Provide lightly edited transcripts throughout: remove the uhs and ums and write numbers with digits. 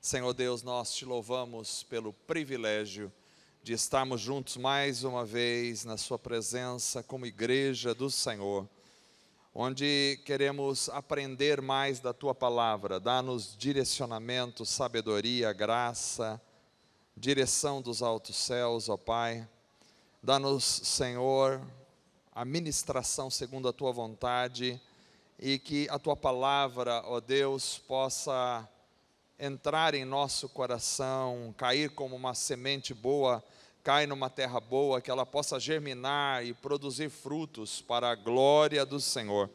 Senhor Deus, nós te louvamos pelo privilégio de estarmos juntos mais uma vez na sua presença como igreja do Senhor, onde queremos aprender mais da tua palavra. Dá-nos direcionamento, sabedoria, graça, direção dos altos céus, ó Pai. Dá-nos, Senhor, a ministração segundo a tua vontade, e que a tua palavra, ó Deus, possa entrar em nosso coração, cair como uma semente boa, cai numa terra boa, que ela possa germinar e produzir frutos para a glória do Senhor.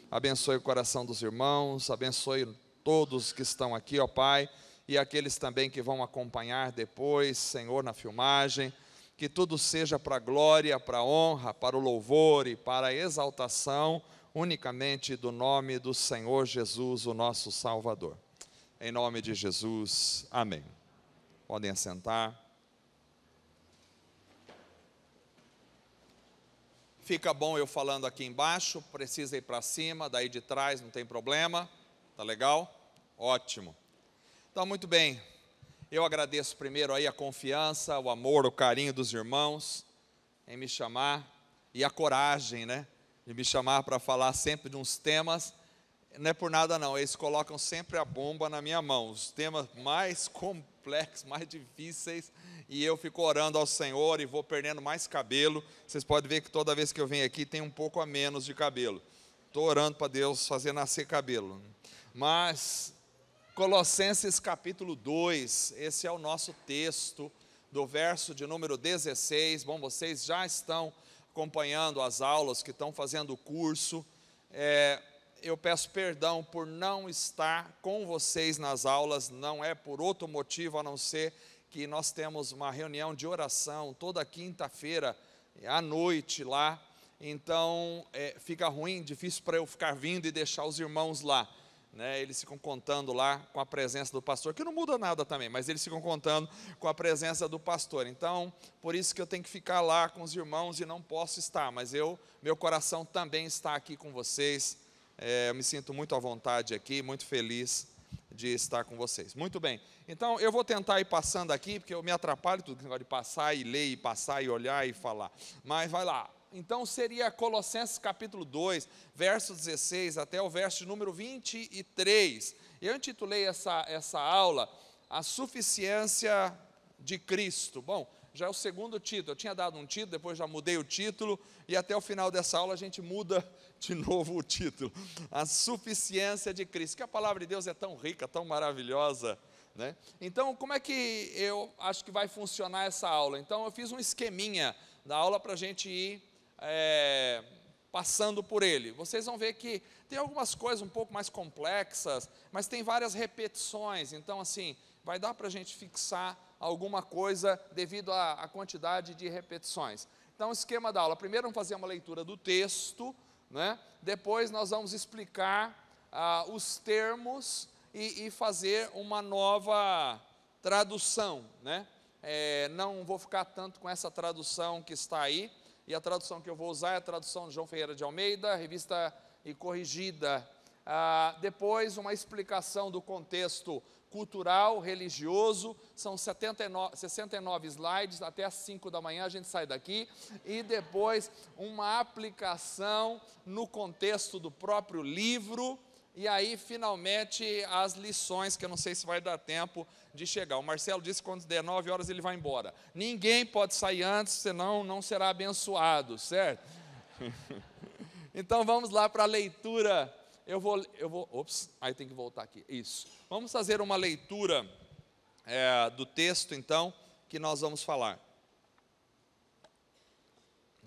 Abençoe o coração dos irmãos, abençoe todos que estão aqui, ó Pai, e aqueles também que vão acompanhar depois, Senhor, na filmagem. Que tudo seja para a glória, para a honra, para o louvor e para a exaltação unicamente do nome do Senhor Jesus, o nosso Salvador. Em nome de Jesus, amém. Podem assentar. Fica bom eu falando aqui embaixo, precisa ir para cima, daí de trás, não tem problema. Tá legal? Ótimo. Então, muito bem. Eu agradeço primeiro aí a confiança, o amor, o carinho dos irmãos em me chamar, e a coragem, né, de me chamar para falar sempre de uns temas. Não é por nada não, eles colocam sempre a bomba na minha mão, os temas mais complexos, mais difíceis, e eu fico orando ao Senhor e vou perdendo mais cabelo. Vocês podem ver que toda vez que eu venho aqui tem um pouco a menos de cabelo. Estou orando para Deus fazer nascer cabelo. Mas Colossenses capítulo 2, esse é o nosso texto, do verso de número 16. Bom, vocês já estão acompanhando as aulas, que estão fazendo o curso. Eu peço perdão por não estar com vocês nas aulas, não é por outro motivo a não ser que nós temos uma reunião de oração toda quinta-feira à noite lá, então fica ruim, difícil para eu ficar vindo e deixar os irmãos lá, né? Eles ficam contando lá com a presença do pastor, que não muda nada também, mas eles ficam contando com a presença do pastor. Então, por isso que eu tenho que ficar lá com os irmãos e não posso estar, mas meu coração também está aqui com vocês. Eu me sinto muito à vontade aqui, muito feliz de estar com vocês. Muito bem, então eu vou tentar ir passando aqui, porque eu me atrapalho tudo, que negócio de passar e ler, e passar e olhar e falar, mas vai lá. Então seria Colossenses capítulo 2, verso 16 até o verso número 23. Eu intitulei essa aula, A Suficiência de Cristo. Bom, já é o segundo título, eu tinha dado um título, depois já mudei o título, e até o final dessa aula a gente muda de novo o título, A Suficiência de Cristo, que a palavra de Deus é tão rica, tão maravilhosa, né? Então, como é que eu acho que vai funcionar essa aula? Então, eu fiz um esqueminha da aula para a gente ir passando por ele. Vocês vão ver que tem algumas coisas um pouco mais complexas, mas tem várias repetições, então assim, vai dar para a gente fixar alguma coisa devido à quantidade de repetições. Então, o esquema da aula: primeiro vamos fazer uma leitura do texto, né? Depois nós vamos explicar os termos e fazer uma nova tradução, né? Não vou ficar tanto com essa tradução que está aí, e a tradução que eu vou usar é a tradução de João Ferreira de Almeida, revista e corrigida. Depois uma explicação do contexto cultural, religioso, são 69 slides, até às 5 da manhã a gente sai daqui, e depois uma aplicação no contexto do próprio livro, e aí finalmente as lições, que eu não sei se vai dar tempo de chegar. O Marcelo disse que quando der 9 horas ele vai embora. Ninguém pode sair antes, senão não será abençoado, certo? Então vamos lá para a leitura. Aí tem que voltar aqui, isso. Vamos fazer uma leitura do texto, então, que nós vamos falar.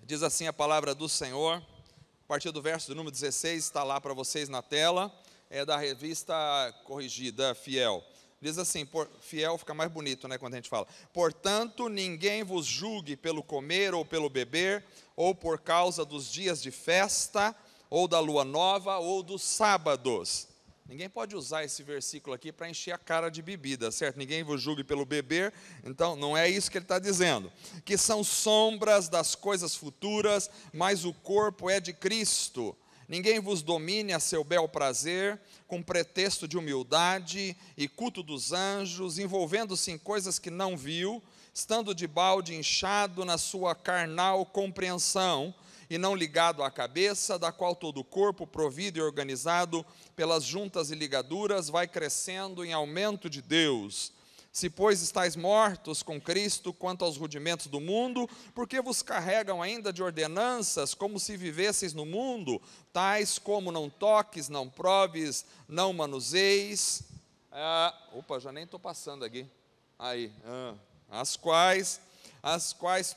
Diz assim a palavra do Senhor, a partir do verso do número 16, está lá para vocês na tela, é da revista corrigida, fiel. Diz assim, fiel fica mais bonito, né, quando a gente fala: portanto, ninguém vos julgue pelo comer ou pelo beber, ou por causa dos dias de festa, ou da lua nova, ou dos sábados. Ninguém pode usar esse versículo aqui para encher a cara de bebida, certo? Ninguém vos julgue pelo beber, então não é isso que ele está dizendo. Que são sombras das coisas futuras, mas o corpo é de Cristo. Ninguém vos domine a seu bel prazer, com pretexto de humildade e culto dos anjos, envolvendo-se em coisas que não viu, estando de balde inchado na sua carnal compreensão, e não ligado à cabeça, da qual todo o corpo, provido e organizado pelas juntas e ligaduras, vai crescendo em aumento de Deus. Se, pois, estáis mortos com Cristo quanto aos rudimentos do mundo, porque vos carregam ainda de ordenanças, como se vivesseis no mundo, tais como não toques, não proves, não manuseis. Já nem estou passando aqui. As quais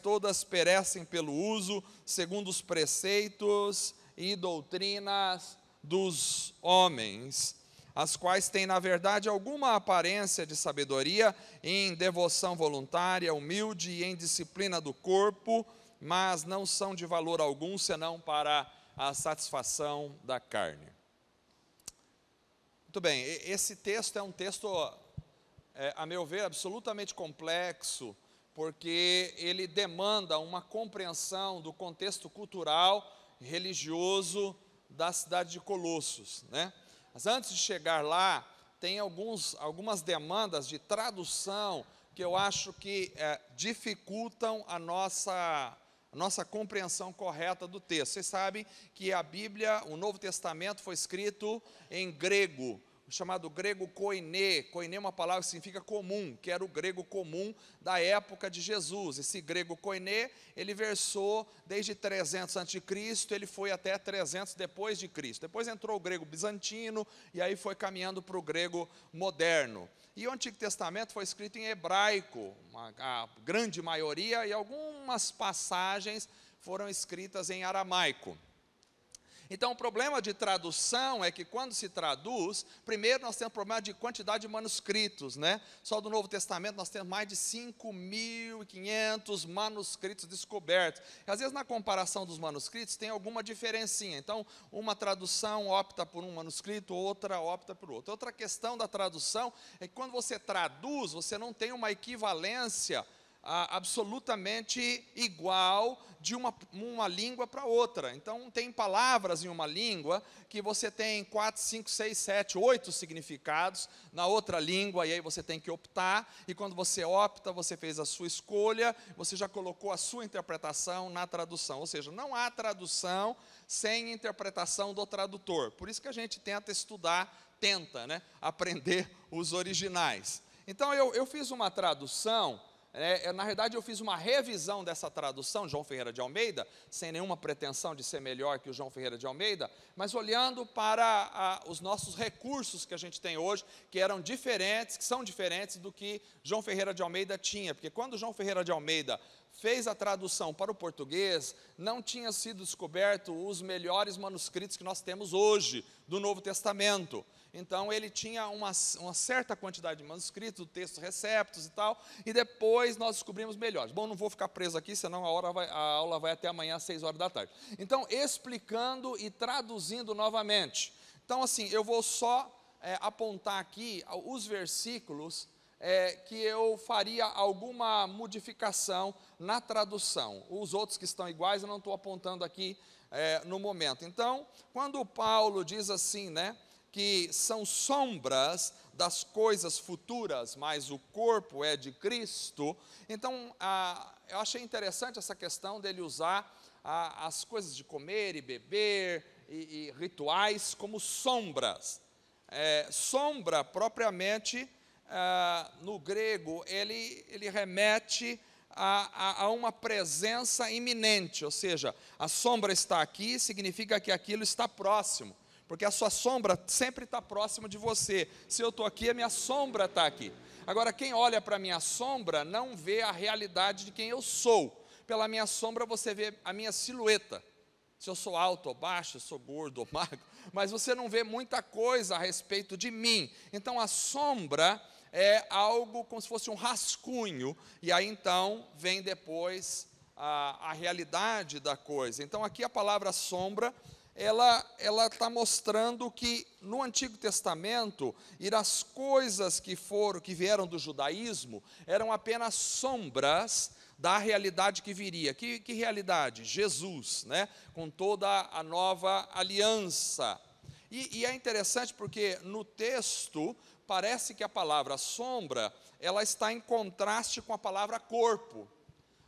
todas perecem pelo uso, segundo os preceitos e doutrinas dos homens, as quais têm, na verdade, alguma aparência de sabedoria, em devoção voluntária, humilde e em disciplina do corpo, mas não são de valor algum, senão para a satisfação da carne. Muito bem, esse texto é um texto, a meu ver, absolutamente complexo, porque ele demanda uma compreensão do contexto cultural e religioso da cidade de Colossos, né? Mas antes de chegar lá, tem algumas demandas de tradução que eu acho que dificultam a nossa compreensão correta do texto. Vocês sabem que a Bíblia, o Novo Testamento, foi escrito em grego, chamado grego koiné. Koiné é uma palavra que significa comum, que era o grego comum da época de Jesus. Esse grego koiné, ele versou desde 300 a.C., ele foi até 300 depois de Cristo. Depois entrou o grego bizantino, e aí foi caminhando para o grego moderno. E o Antigo Testamento foi escrito em hebraico, a grande maioria, e algumas passagens foram escritas em aramaico. Então, o problema de tradução é que quando se traduz, primeiro nós temos problema de quantidade de manuscritos, né? Só do Novo Testamento nós temos mais de 5.500 manuscritos descobertos. E, às vezes, na comparação dos manuscritos, tem alguma diferencinha. Então, uma tradução opta por um manuscrito, outra opta por outro. Outra questão da tradução é que quando você traduz, você não tem uma equivalência absolutamente igual de uma língua para outra. Então, tem palavras em uma língua que você tem 4, 5, 6, 7, 8 significados, na outra língua, e aí você tem que optar, e quando você opta, você fez a sua escolha, você já colocou a sua interpretação na tradução, ou seja, não há tradução sem interpretação do tradutor. Por isso que a gente tenta, né, aprender os originais. Então, eu fiz uma tradução. Na realidade, eu fiz uma revisão dessa tradução, João Ferreira de Almeida, sem nenhuma pretensão de ser melhor que o João Ferreira de Almeida, mas olhando para os nossos recursos que a gente tem hoje, que são diferentes do que João Ferreira de Almeida tinha, porque quando João Ferreira de Almeida fez a tradução para o português, não tinha sido descoberto os melhores manuscritos que nós temos hoje do Novo Testamento. Então, ele tinha uma certa quantidade de manuscritos, textos receptos e tal, e depois nós descobrimos melhores. Bom, não vou ficar preso aqui, senão a aula vai até amanhã às 6 horas da tarde. Então, explicando e traduzindo novamente. Então, assim, eu vou só apontar aqui os versículos que eu faria alguma modificação na tradução. Os outros que estão iguais eu não estou apontando aqui no momento. Então, quando Paulo diz assim, né, que são sombras das coisas futuras, mas o corpo é de Cristo, então eu achei interessante essa questão dele usar as coisas de comer e beber e rituais como sombras. Sombra, propriamente, no grego, ele remete a uma presença iminente, ou seja, a sombra está aqui, significa que aquilo está próximo, porque a sua sombra sempre está próxima de você. Se eu estou aqui, a minha sombra está aqui. Agora, quem olha para a minha sombra não vê a realidade de quem eu sou. Pela minha sombra você vê a minha silhueta. Se eu sou alto ou baixo, se eu sou gordo ou magro, mas você não vê muita coisa a respeito de mim. Então, a sombra é algo como se fosse um rascunho, e aí então vem depois a realidade da coisa. Então, aqui a palavra sombra ela está mostrando que no Antigo Testamento, as coisas que vieram do judaísmo, eram apenas sombras da realidade que viria. Que realidade? Jesus, né? Com toda a nova aliança. E é interessante porque no texto, parece que a palavra sombra, ela está em contraste com a palavra corpo.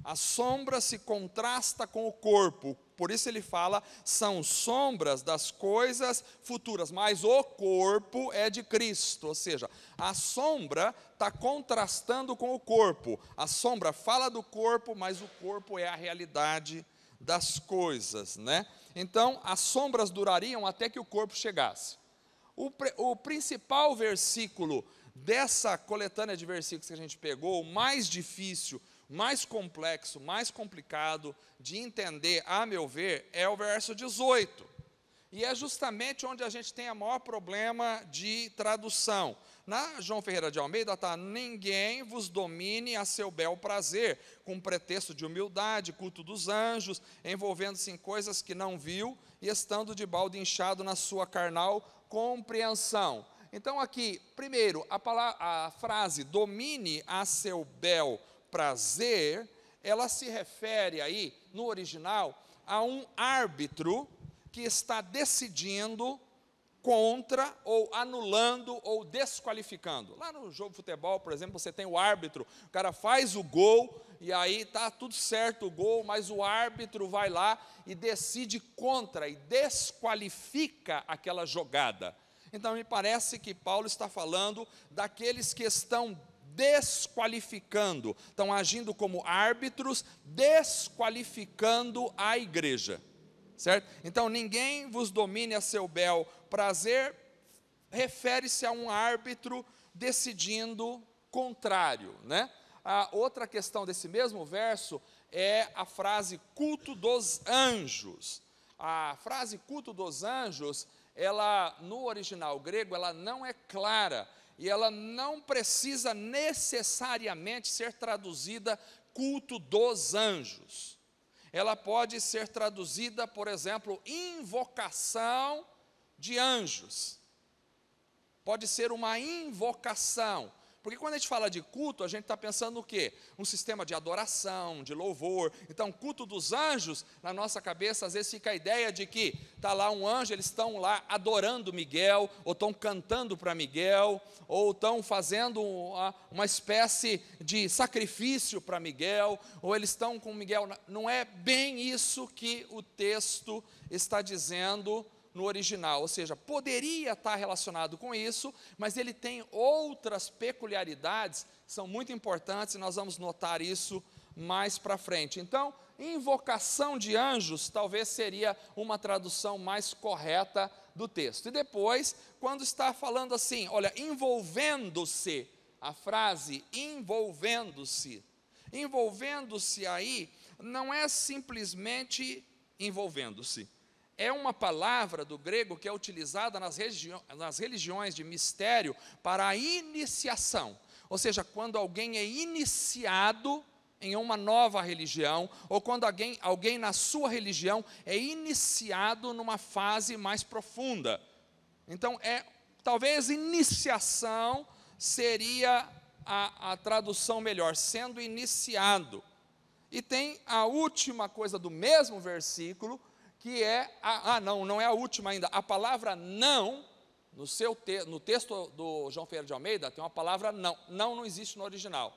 A sombra se contrasta com o corpo, por isso ele fala, são sombras das coisas futuras, mas o corpo é de Cristo, ou seja, a sombra está contrastando com o corpo, a sombra fala do corpo, mas o corpo é a realidade das coisas, né? Então, as sombras durariam até que o corpo chegasse. O principal versículo dessa coletânea de versículos que a gente pegou, o mais difícil, mais complexo, mais complicado de entender, a meu ver, é o verso 18. E é justamente onde a gente tem o maior problema de tradução. Na João Ferreira de Almeida está, ninguém vos domine a seu bel prazer, com pretexto de humildade, culto dos anjos, envolvendo-se em coisas que não viu, e estando de balde inchado na sua carnal compreensão. Então aqui, primeiro, a frase, domine a seu bel prazer, ela se refere aí, no original, a um árbitro que está decidindo contra, ou anulando, ou desqualificando. Lá no jogo de futebol, por exemplo, você tem o árbitro, o cara faz o gol, e aí está tudo certo o gol, mas o árbitro vai lá e decide contra, e desqualifica aquela jogada. Então, me parece que Paulo está falando daqueles que estão desqualificando, estão agindo como árbitros, desqualificando a igreja, certo? Então, ninguém vos domine a seu bel prazer, refere-se a um árbitro decidindo contrário, né? A outra questão desse mesmo verso é a frase culto dos anjos. A frase culto dos anjos, ela, no original grego, ela não é clara, e ela não precisa necessariamente ser traduzida culto dos anjos. Ela pode ser traduzida, por exemplo, invocação de anjos. Pode ser uma invocação. Porque quando a gente fala de culto, a gente está pensando no quê? Um sistema de adoração, de louvor. Então, culto dos anjos, na nossa cabeça, às vezes fica a ideia de que está lá um anjo, eles estão lá adorando Miguel, ou estão cantando para Miguel, ou estão fazendo uma espécie de sacrifício para Miguel, ou eles estão com Miguel. Não é bem isso que o texto está dizendo no original, ou seja, poderia estar relacionado com isso, mas ele tem outras peculiaridades que são muito importantes, e nós vamos notar isso mais para frente. Então, invocação de anjos talvez seria uma tradução mais correta do texto. E depois, quando está falando assim, olha, envolvendo-se, a frase envolvendo-se aí não é simplesmente envolvendo-se. É uma palavra do grego que é utilizada nas religiões de mistério para a iniciação. Ou seja, quando alguém é iniciado em uma nova religião, ou quando alguém na sua religião é iniciado numa fase mais profunda. Então, talvez iniciação seria a tradução melhor, sendo iniciado. E tem a última coisa do mesmo versículo, que é, não é a última ainda, a palavra não, no texto do João Ferreira de Almeida, tem uma palavra não existe no original.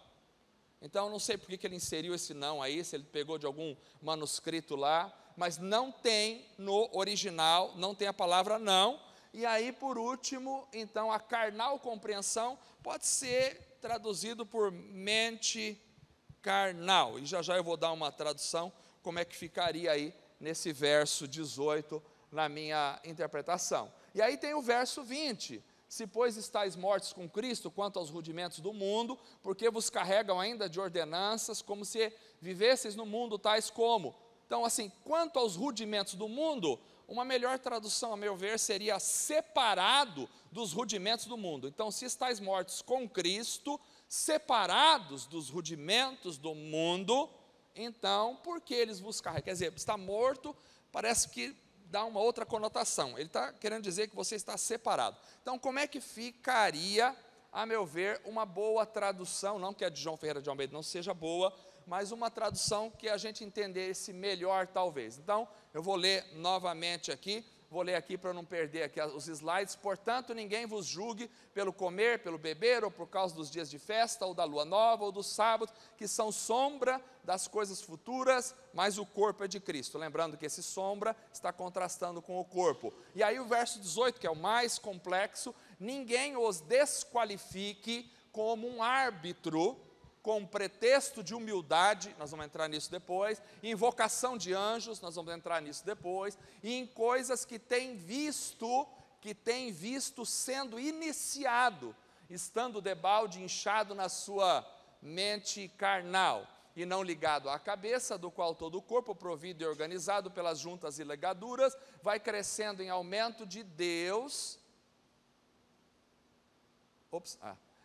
Então, eu não sei por que ele inseriu esse não aí, se ele pegou de algum manuscrito lá, mas não tem no original, não tem a palavra não. E aí, por último, então, a carnal compreensão pode ser traduzido por mente carnal. E já eu vou dar uma tradução, como é que ficaria aí nesse verso 18, na minha interpretação. E aí tem o verso 20, se pois estáis mortos com Cristo, quanto aos rudimentos do mundo, porque vos carregam ainda de ordenanças, como se vivesseis no mundo tais como. Então, assim, quanto aos rudimentos do mundo, uma melhor tradução, a meu ver, seria separado dos rudimentos do mundo. Então, se estáis mortos com Cristo, separados dos rudimentos do mundo, então, por que eles vos carregam? Quer dizer, está morto, parece que dá uma outra conotação. Ele está querendo dizer que você está separado. Então, como é que ficaria, a meu ver, uma boa tradução, não que a de João Ferreira de Almeida não seja boa, mas uma tradução que a gente entendesse melhor, talvez. Então, eu vou ler novamente aqui, vou ler aqui para não perder aqui os slides. Portanto, ninguém vos julgue pelo comer, pelo beber, ou por causa dos dias de festa, ou da lua nova, ou dos sábados, que são sombra das coisas futuras, mas o corpo é de Cristo. Lembrando que esse sombra está contrastando com o corpo. E aí o verso 18, que é o mais complexo: ninguém os desqualifique como um árbitro, com pretexto de humildade, nós vamos entrar nisso depois, em invocação de anjos, nós vamos entrar nisso depois, e em coisas que tem visto sendo iniciado, estando debalde inchado na sua mente carnal, e não ligado à cabeça, do qual todo o corpo, provido e organizado pelas juntas e ligaduras, vai crescendo em aumento de Deus.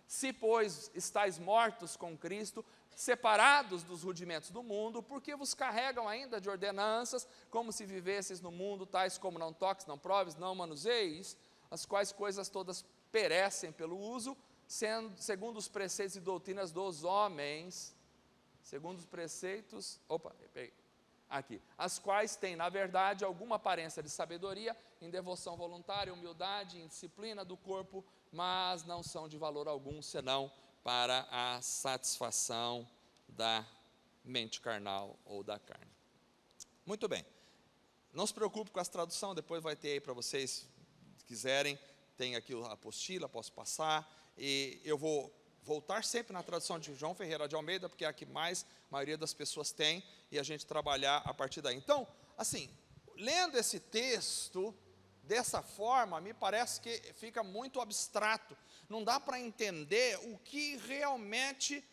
Se, pois, estáis mortos com Cristo, separados dos rudimentos do mundo, porque vos carregam ainda de ordenanças, como se vivesseis no mundo, tais como não toques, não proves, não manuseis, as quais coisas todas perecem pelo uso, segundo os preceitos e doutrinas dos homens, segundo os preceitos, as quais têm, na verdade, alguma aparência de sabedoria, em devoção voluntária, humildade, em disciplina do corpo, mas não são de valor algum, senão para a satisfação da mente carnal ou da carne. Muito bem, não se preocupe com as traduções, depois vai ter aí para vocês, se quiserem, tem aqui a apostila, posso passar, e eu vou voltar sempre na tradução de João Ferreira de Almeida, porque é a que mais a maioria das pessoas tem, e a gente trabalhar a partir daí. Então, assim, lendo esse texto dessa forma, me parece que fica muito abstrato, não dá para entender o que realmente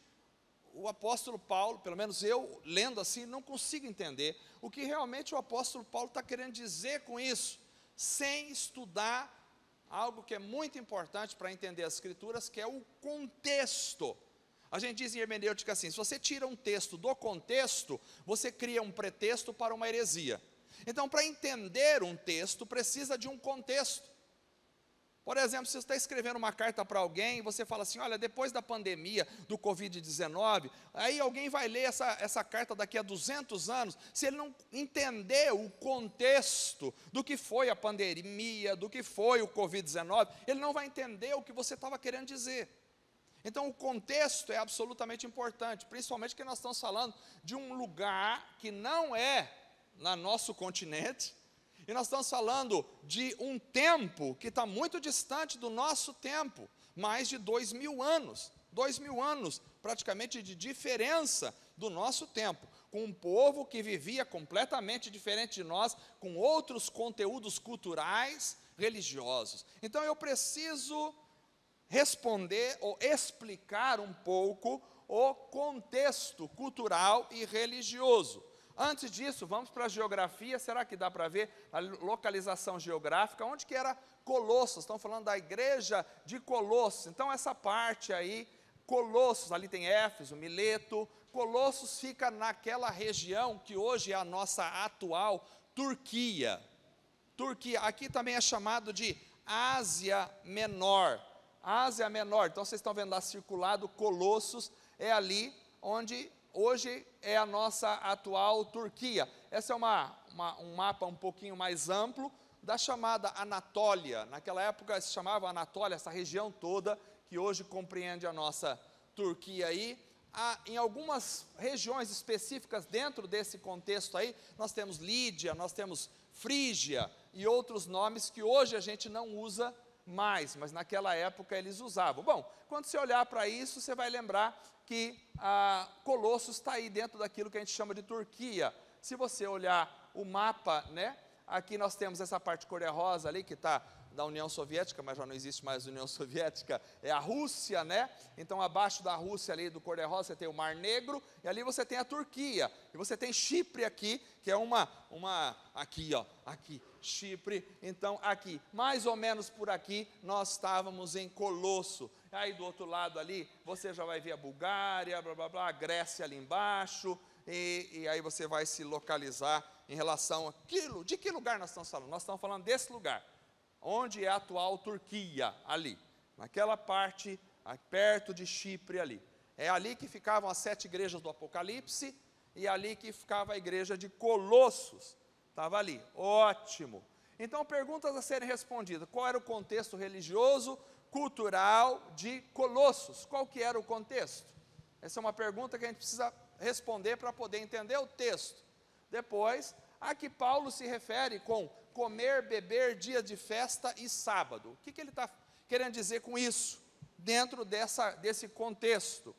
o apóstolo Paulo, pelo menos eu, lendo assim, não consigo entender o que realmente o apóstolo Paulo está querendo dizer com isso, sem estudar algo que é muito importante para entender as Escrituras, que é o contexto. A gente diz em hermenêutica assim: se você tira um texto do contexto, você cria um pretexto para uma heresia. Então, para entender um texto, precisa de um contexto. Por exemplo, se você está escrevendo uma carta para alguém, você fala assim: olha, depois da pandemia do Covid-19, aí alguém vai ler essa carta daqui a 200 anos, se ele não entender o contexto do que foi a pandemia, do que foi o Covid-19, ele não vai entender o que você estava querendo dizer. Então, o contexto é absolutamente importante, principalmente que nós estamos falando de um lugar que não é no nosso continente, e nós estamos falando de um tempo que está muito distante do nosso tempo, mais de 2000 anos, 2000 anos praticamente de diferença do nosso tempo, com um povo que vivia completamente diferente de nós, com outros conteúdos culturais, religiosos. Então eu preciso responder ou explicar um pouco o contexto cultural e religioso. Antes disso, vamos para a geografia. Será que dá para ver a localização geográfica? Onde que era Colossos? Estão falando da igreja de Colossos. Então, essa parte aí, Colossos, ali tem Éfeso, Mileto. Colossos fica naquela região que hoje é a nossa atual Turquia. Turquia, aqui também é chamado de Ásia Menor. Ásia Menor, então vocês estão vendo lá circulado, Colossos, é onde hoje é a nossa atual Turquia. Esse é um mapa um pouquinho mais amplo da chamada Anatólia. Naquela época se chamava Anatólia, essa região toda que hoje compreende a nossa Turquia aí. Em algumas regiões específicas dentro desse contexto aí, nós temos Lídia, nós temos Frígia e outros nomes que hoje a gente não usa mais, mas naquela época eles usavam. Bom, quando você olhar para isso, você vai lembrar que Colossos está aí dentro daquilo que a gente chama de Turquia. Se você olhar o mapa, né, aqui nós temos essa parte cor-de-rosa ali, que está da União Soviética, mas já não existe mais União Soviética, é a Rússia, né? Então, abaixo da Rússia ali, do cor-de-rosa, você tem o Mar Negro, e ali você tem a Turquia, e você tem Chipre aqui, que é aqui, Chipre. Então, aqui, mais ou menos por aqui, nós estávamos em Colosso. Aí, do outro lado ali, você já vai ver a Bulgária, blá, blá, blá, a Grécia ali embaixo, e aí você vai se localizar em relação àquilo. De que lugar nós estamos falando? Nós estamos falando desse lugar, onde é a atual Turquia, ali, naquela parte, perto de Chipre ali. É ali que ficavam as 7 igrejas do Apocalipse, e ali que ficava a igreja de Colossos, estava ali, ótimo. Então, perguntas a serem respondidas: qual era o contexto religioso, cultural de Colossos? Qual que era o contexto? Essa é uma pergunta que a gente precisa responder para poder entender o texto. Depois, a que Paulo se refere com comer, beber, dia de festa e sábado. O que ele está querendo dizer com isso, dentro desse contexto?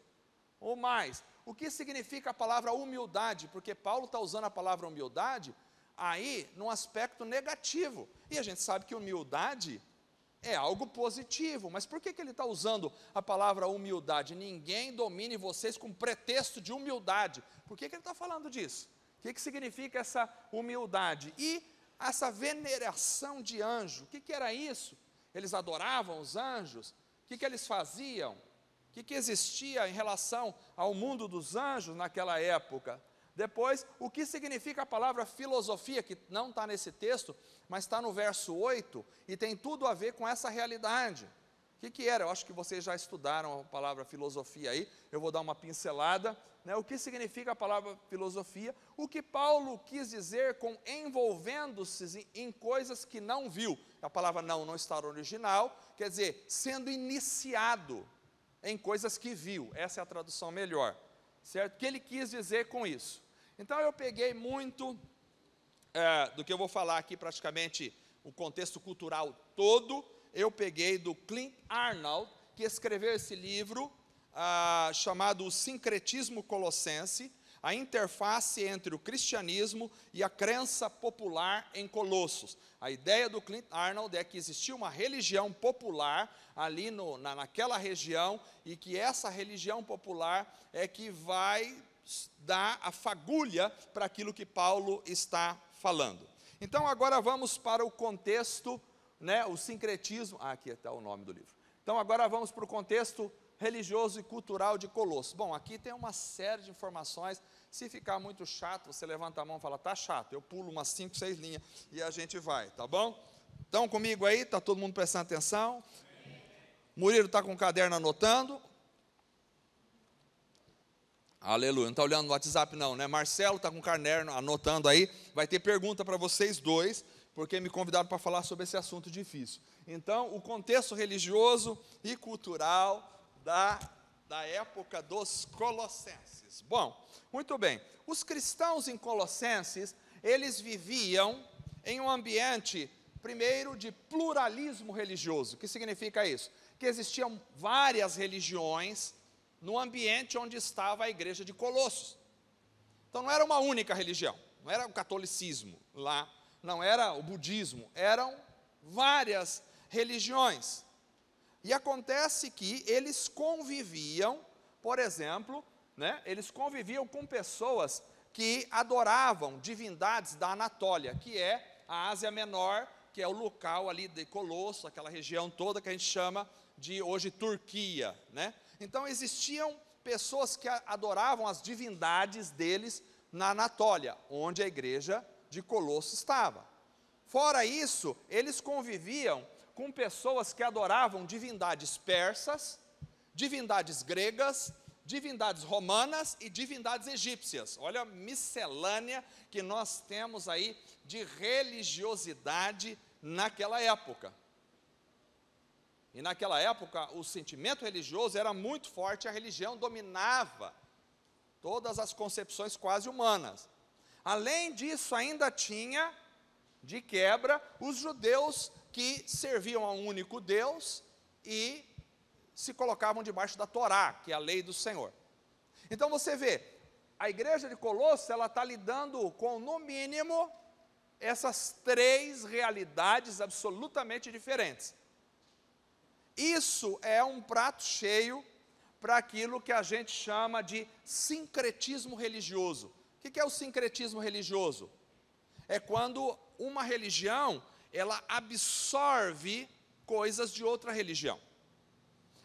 Ou mais, o que significa a palavra humildade? Porque Paulo está usando a palavra humildade aí num aspecto negativo. E a gente sabe que humildade é algo positivo, mas por que ele está usando a palavra humildade? Ninguém domine vocês com pretexto de humildade. Por que ele está falando disso? O que significa essa humildade? E essa veneração de anjo, o que era isso? Eles adoravam os anjos? O que eles faziam? O que existia em relação ao mundo dos anjos naquela época? Depois, o que significa a palavra filosofia, que não está nesse texto, mas está no verso 8, e tem tudo a ver com essa realidade. O que era? Eu acho que vocês já estudaram a palavra filosofia aí, eu vou dar uma pincelada, né? O que significa a palavra filosofia? O que Paulo quis dizer com envolvendo-se em coisas que não viu. A palavra não está no original, quer dizer, sendo iniciado em coisas que viu. Essa é a tradução melhor, certo? O que ele quis dizer com isso? Então, eu peguei muito do que eu vou falar aqui, praticamente o contexto cultural todo, eu peguei do Clint Arnold, que escreveu esse livro chamado O Sincretismo Colossense, a interface entre o cristianismo e a crença popular em Colossos. A ideia do Clint Arnold é que existia uma religião popular ali naquela região, e que essa religião popular é que vai dar a fagulha para aquilo que Paulo está falando. Então, agora vamos para o contexto, né, o sincretismo. Aqui está o nome do livro. Então, agora vamos para o contexto religioso e cultural de Colossos. Bom, aqui tem uma série de informações. Se ficar muito chato, você levanta a mão e fala: tá chato, eu pulo umas 5, 6 linhas e a gente vai, tá bom? Estão comigo aí? Está todo mundo prestando atenção? Murilo está com o caderno anotando? Aleluia, não está olhando no WhatsApp não, né? Marcelo está com o caderno anotando aí. Vai ter pergunta para vocês dois, porque me convidaram para falar sobre esse assunto difícil. Então, o contexto religioso e cultural da época dos Colossenses. Bom, muito bem. Os cristãos em Colossenses, eles viviam em um ambiente, primeiro, de pluralismo religioso. O que significa isso? Que existiam várias religiões no ambiente onde estava a igreja de Colossos. Então, não era uma única religião, não era o catolicismo lá, não era o budismo, eram várias religiões. E acontece que eles conviviam, por exemplo, né, eles conviviam com pessoas que adoravam divindades da Anatólia, que é a Ásia Menor, que é o local ali de Colosso, aquela região toda que a gente chama de hoje Turquia, né? Então, existiam pessoas que adoravam as divindades deles na Anatólia, onde a igreja de Colosso estava. Fora isso, eles conviviam com pessoas que adoravam divindades persas, divindades gregas, divindades romanas e divindades egípcias. Olha a miscelânea que nós temos aí de religiosidade naquela época. E naquela época, o sentimento religioso era muito forte, a religião dominava todas as concepções quase humanas. Além disso, ainda tinha, de quebra, os judeus que serviam a um único Deus e se colocavam debaixo da Torá, que é a lei do Senhor. Então, você vê, a igreja de Colossos, ela está lidando com, no mínimo, essas 3 realidades absolutamente diferentes. Isso é um prato cheio para aquilo que a gente chama de sincretismo religioso. O que é o sincretismo religioso? É quando uma religião, ela absorve coisas de outra religião.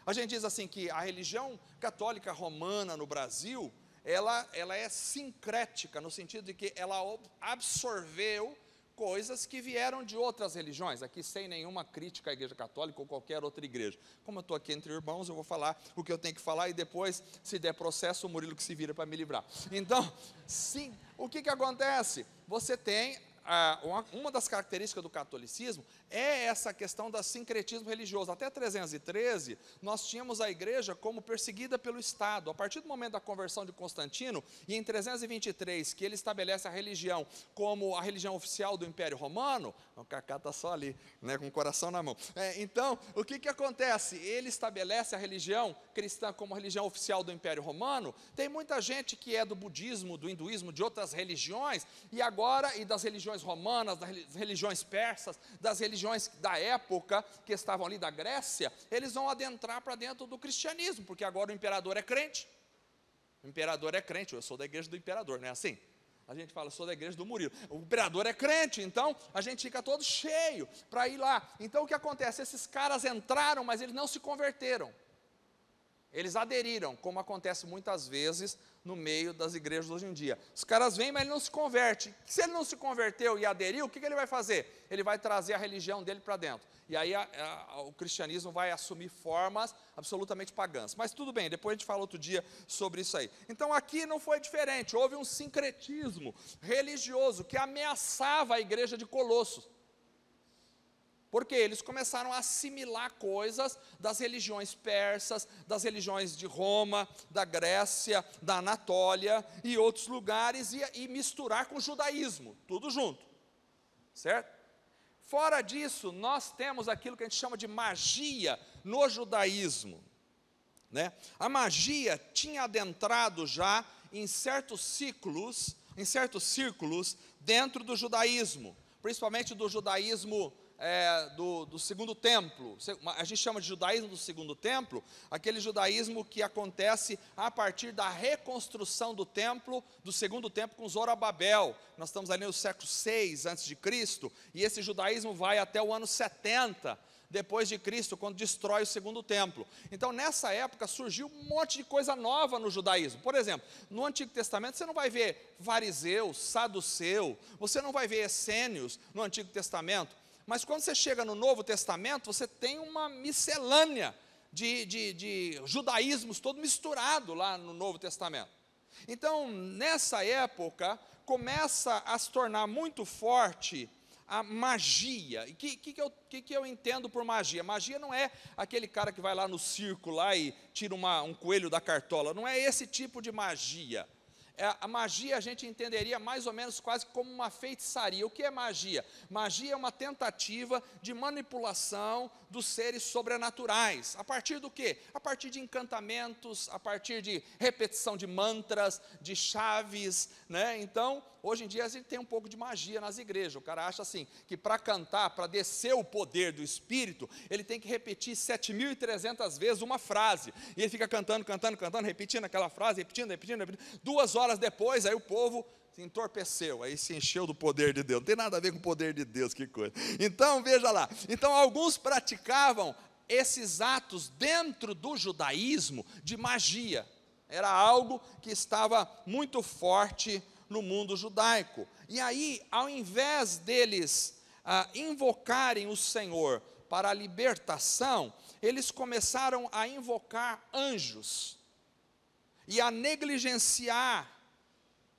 A gente diz assim que a religião católica romana no Brasil, ela é sincrética, no sentido de que ela absorveu coisas que vieram de outras religiões, aqui sem nenhuma crítica à Igreja Católica ou qualquer outra igreja. Como eu estou aqui entre irmãos, eu vou falar o que eu tenho que falar, e depois, se der processo, o Murilo que se vira para me livrar. Então, sim, o que acontece? Você tem, uma das características do catolicismo é essa questão do sincretismo religioso. Até 313, nós tínhamos a igreja como perseguida pelo Estado. A partir do momento da conversão de Constantino, e em 323, que ele estabelece a religião como a religião oficial do Império Romano, o Cacá está só ali, né, com o coração na mão. Então, o que acontece? Ele estabelece a religião cristã como a religião oficial do Império Romano. Tem muita gente que é do budismo, do hinduísmo, de outras religiões, e das religiões romanas, das religiões persas, das religiões da época que estavam ali da Grécia, eles vão adentrar para dentro do cristianismo, porque agora o imperador é crente. O imperador é crente, eu sou da igreja do imperador, não é assim? A gente fala, eu sou da igreja do Murilo. O imperador é crente, então a gente fica todo cheio para ir lá. Então o que acontece? Esses caras entraram, mas eles não se converteram. Eles aderiram, como acontece muitas vezes no meio das igrejas hoje em dia. Os caras vêm, mas ele não se converte. Se ele não se converteu e aderiu, o que ele vai fazer? Ele vai trazer a religião dele para dentro. E aí o cristianismo vai assumir formas absolutamente pagãs. Mas tudo bem, depois a gente fala outro dia sobre isso aí. Então aqui não foi diferente, houve um sincretismo religioso que ameaçava a igreja de Colossos. Porque eles começaram a assimilar coisas das religiões persas, das religiões de Roma, da Grécia, da Anatólia e outros lugares, e misturar com o judaísmo, tudo junto, certo? Fora disso, nós temos aquilo que a gente chama de magia no judaísmo, né? A magia tinha adentrado já em certos círculos dentro do judaísmo, principalmente do judaísmo do segundo templo. A gente chama de judaísmo do segundo templo, aquele judaísmo que acontece a partir da reconstrução do templo, do segundo templo com Zorobabel. Nós estamos ali no século 6 a.C., e esse judaísmo vai até o ano 70 depois de Cristo, quando destrói o segundo templo. Então nessa época surgiu um monte de coisa nova no judaísmo. Por exemplo, no Antigo Testamento você não vai ver fariseu, saduceu, você não vai ver essênios no Antigo Testamento. Mas quando você chega no Novo Testamento, você tem uma miscelânea de judaísmos todo misturado lá no Novo Testamento. Então, nessa época, começa a se tornar muito forte a magia. E o que eu entendo por magia? Magia não é aquele cara que vai lá no circo lá e tira um coelho da cartola. Não é esse tipo de magia. A magia a gente entenderia mais ou menos quase como uma feitiçaria. O que é magia? Magia é uma tentativa de manipulação dos seres sobrenaturais. A partir do quê? A partir de encantamentos, a partir de repetição de mantras, de chaves, né? Então, hoje em dia a gente tem um pouco de magia nas igrejas. O cara acha assim, que para cantar, para descer o poder do Espírito, ele tem que repetir 7.300 vezes uma frase. E ele fica cantando, repetindo aquela frase, repetindo. 2 horas depois, aí o povo se entorpeceu, aí se encheu do poder de Deus. Não tem nada a ver com o poder de Deus, que coisa. Então, veja lá. Então, alguns praticavam esses atos dentro do judaísmo de magia. Era algo que estava muito forte no mundo judaico. E aí, ao invés deles invocarem o Senhor para a libertação, eles começaram a invocar anjos e a negligenciar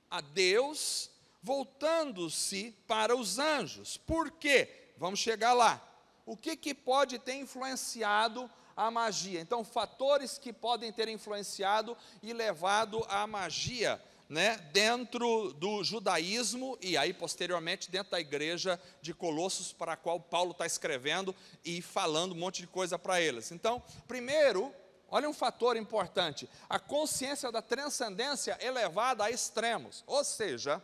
a Deus, voltando-se para os anjos. Por quê? Vamos chegar lá. O que pode ter influenciado a magia? Então, fatores que podem ter influenciado e levado à magia, né, dentro do judaísmo e aí posteriormente dentro da igreja de Colossos, para a qual Paulo está escrevendo e falando um monte de coisa para eles. Então, primeiro, olha um fator importante, a consciência da transcendência elevada a extremos, ou seja,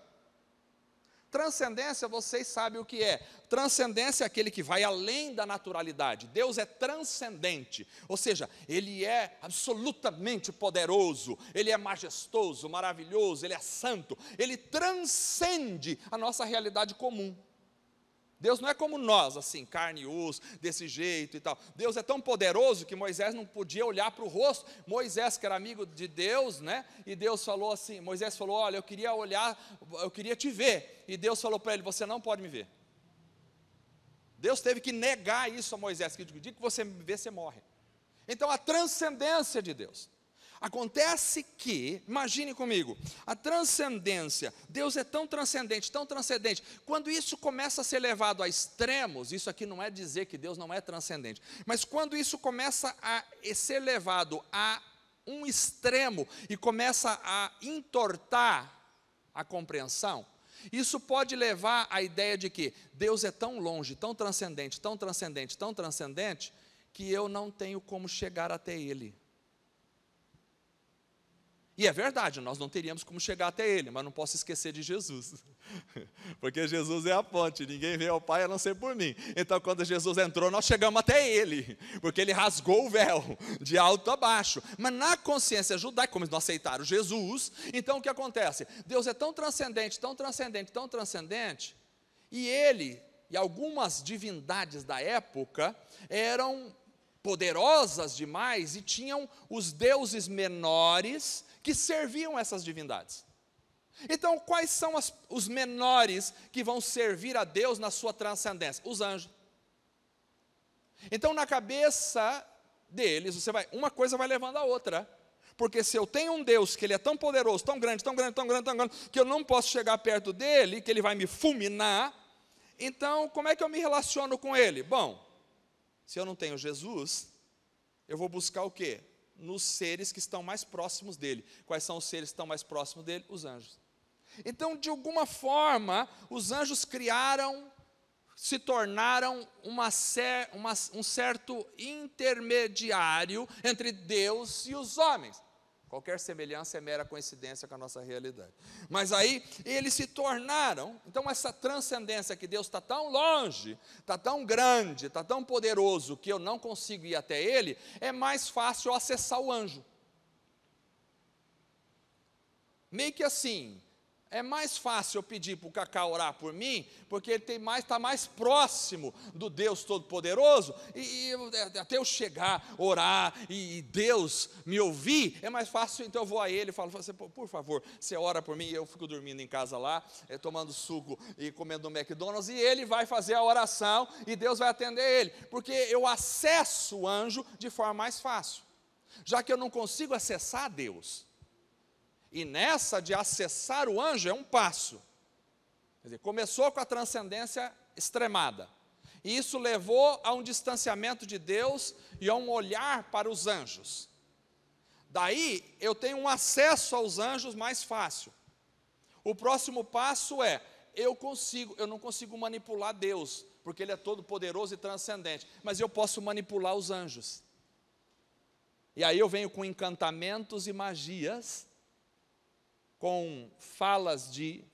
transcendência, vocês sabem o que é. Transcendência é aquele que vai além da naturalidade. Deus é transcendente, ou seja, Ele é absolutamente poderoso, Ele é majestoso, maravilhoso, Ele é santo, Ele transcende a nossa realidade comum. Deus não é como nós, assim, carne e osso, desse jeito e tal. Deus é tão poderoso que Moisés não podia olhar para o rosto. Moisés, que era amigo de Deus, né? E Deus falou assim, Moisés falou, olha, eu queria olhar, eu queria te ver. E Deus falou para ele, você não pode me ver. Deus teve que negar isso a Moisés, que o dia que você me vê, você morre. Então a transcendência de Deus. Acontece que, imagine comigo, a transcendência, Deus é tão transcendente, quando isso começa a ser levado a extremos, isso aqui não é dizer que Deus não é transcendente, mas quando isso começa a ser levado a um extremo e começa a entortar a compreensão, isso pode levar à ideia de que Deus é tão longe, tão transcendente, que eu não tenho como chegar até Ele. E é verdade, nós não teríamos como chegar até Ele, mas não posso esquecer de Jesus, porque Jesus é a ponte, ninguém veio ao Pai a não ser por mim. Então quando Jesus entrou, nós chegamos até Ele, porque Ele rasgou o véu, de alto a baixo. Mas na consciência judaica, como eles não aceitaram Jesus, então o que acontece? Deus é tão transcendente, e Ele, e algumas divindades da época, eram poderosas demais, e tinham os deuses menores, que serviam essas divindades. Então, quais são os menores que vão servir a Deus na sua transcendência? Os anjos. Então, na cabeça deles, uma coisa vai levando a outra. Porque se eu tenho um Deus que Ele é tão poderoso, tão grande, que eu não posso chegar perto dEle, que Ele vai me fulminar, então, como é que eu me relaciono com Ele? Bom, se eu não tenho Jesus, eu vou buscar o quê? Nos seres que estão mais próximos dele. Quais são os seres que estão mais próximos dele? Os anjos. Então, de alguma forma, os anjos se tornaram um certo intermediário entre Deus e os homens. Qualquer semelhança é mera coincidência com a nossa realidade. Mas aí, eles se tornaram, então essa transcendência que Deus está tão longe, está tão grande, está tão poderoso, que eu não consigo ir até Ele, é mais fácil eu acessar o anjo. Meio que assim, é mais fácil eu pedir para o Cacá orar por mim, porque ele está mais próximo do Deus Todo-Poderoso, e até eu chegar, orar, e Deus me ouvir, é mais fácil, então eu vou a ele e falo, por favor, você ora por mim, e eu fico dormindo em casa lá, tomando suco e comendo no McDonald's, e ele vai fazer a oração, e Deus vai atender ele, porque eu acesso o anjo de forma mais fácil, já que eu não consigo acessar Deus. E nessa de acessar o anjo é um passo. Quer dizer, começou com a transcendência extremada. E isso levou a um distanciamento de Deus e a um olhar para os anjos. Daí eu tenho um acesso aos anjos mais fácil. O próximo passo é, eu não consigo manipular Deus, porque Ele é todo poderoso e transcendente, mas eu posso manipular os anjos. E aí eu venho com encantamentos e magias, com falas de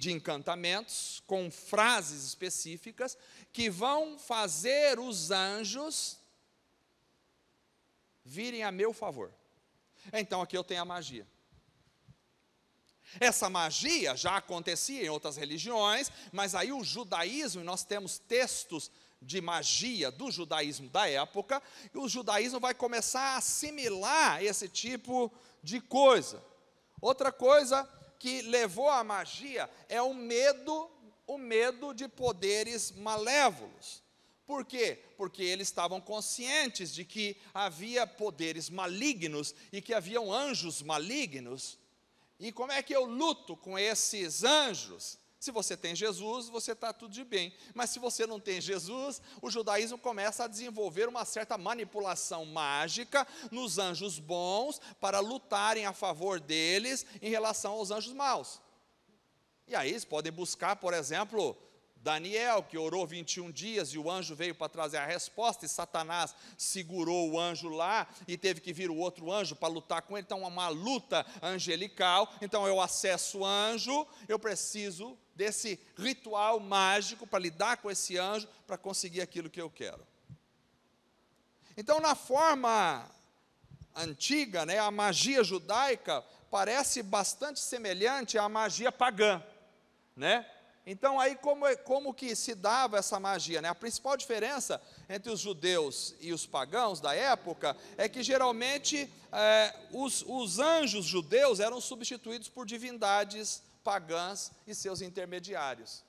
encantamentos, com frases específicas, que vão fazer os anjos virem a meu favor. Então aqui eu tenho a magia. Essa magia já acontecia em outras religiões, mas aí o judaísmo, e nós temos textos de magia do judaísmo da época, e o judaísmo vai começar a assimilar esse tipo de coisa. Outra coisa que levou à magia é o medo de poderes malévolos. Por quê? Porque eles estavam conscientes de que havia poderes malignos e que haviam anjos malignos. E como é que eu luto com esses anjos? Se você tem Jesus, você está tudo de bem. Mas se você não tem Jesus, o judaísmo começa a desenvolver uma certa manipulação mágica nos anjos bons para lutarem a favor deles em relação aos anjos maus. E aí eles podem buscar, por exemplo, Daniel, que orou 21 dias e o anjo veio para trazer a resposta, e Satanás segurou o anjo lá e teve que vir o outro anjo para lutar com ele. Então, uma luta angelical. Então, eu acesso o anjo, eu preciso desse ritual mágico para lidar com esse anjo, para conseguir aquilo que eu quero. Então, na forma antiga, né, a magia judaica parece bastante semelhante à magia pagã, né? Então aí como que se dava essa magia, né? A principal diferença entre os judeus e os pagãos da época é que geralmente os anjos judeus eram substituídos por divindades pagãs e seus intermediários.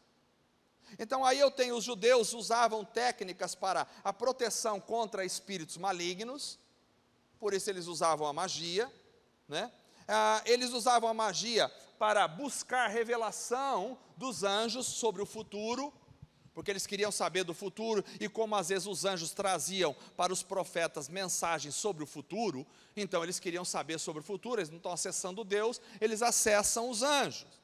Então aí os judeus usavam técnicas para a proteção contra espíritos malignos, por isso eles usavam a magia, né? Eles usavam a magia para buscar revelação dos anjos sobre o futuro, porque eles queriam saber do futuro, e como às vezes os anjos traziam para os profetas mensagens sobre o futuro, então eles queriam saber sobre o futuro, eles não estão acessando Deus, eles acessam os anjos.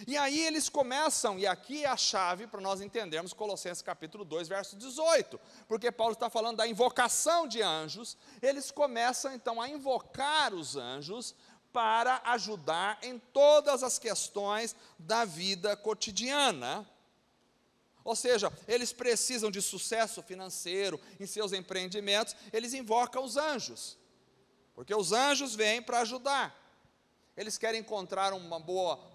E aí eles começam, e aqui é a chave para nós entendermos Colossenses capítulo 2, verso 18, porque Paulo está falando da invocação de anjos, eles começam então a invocar os anjos para ajudar em todas as questões da vida cotidiana. Ou seja, eles precisam de sucesso financeiro em seus empreendimentos, eles invocam os anjos, porque os anjos vêm para ajudar. Eles querem encontrar um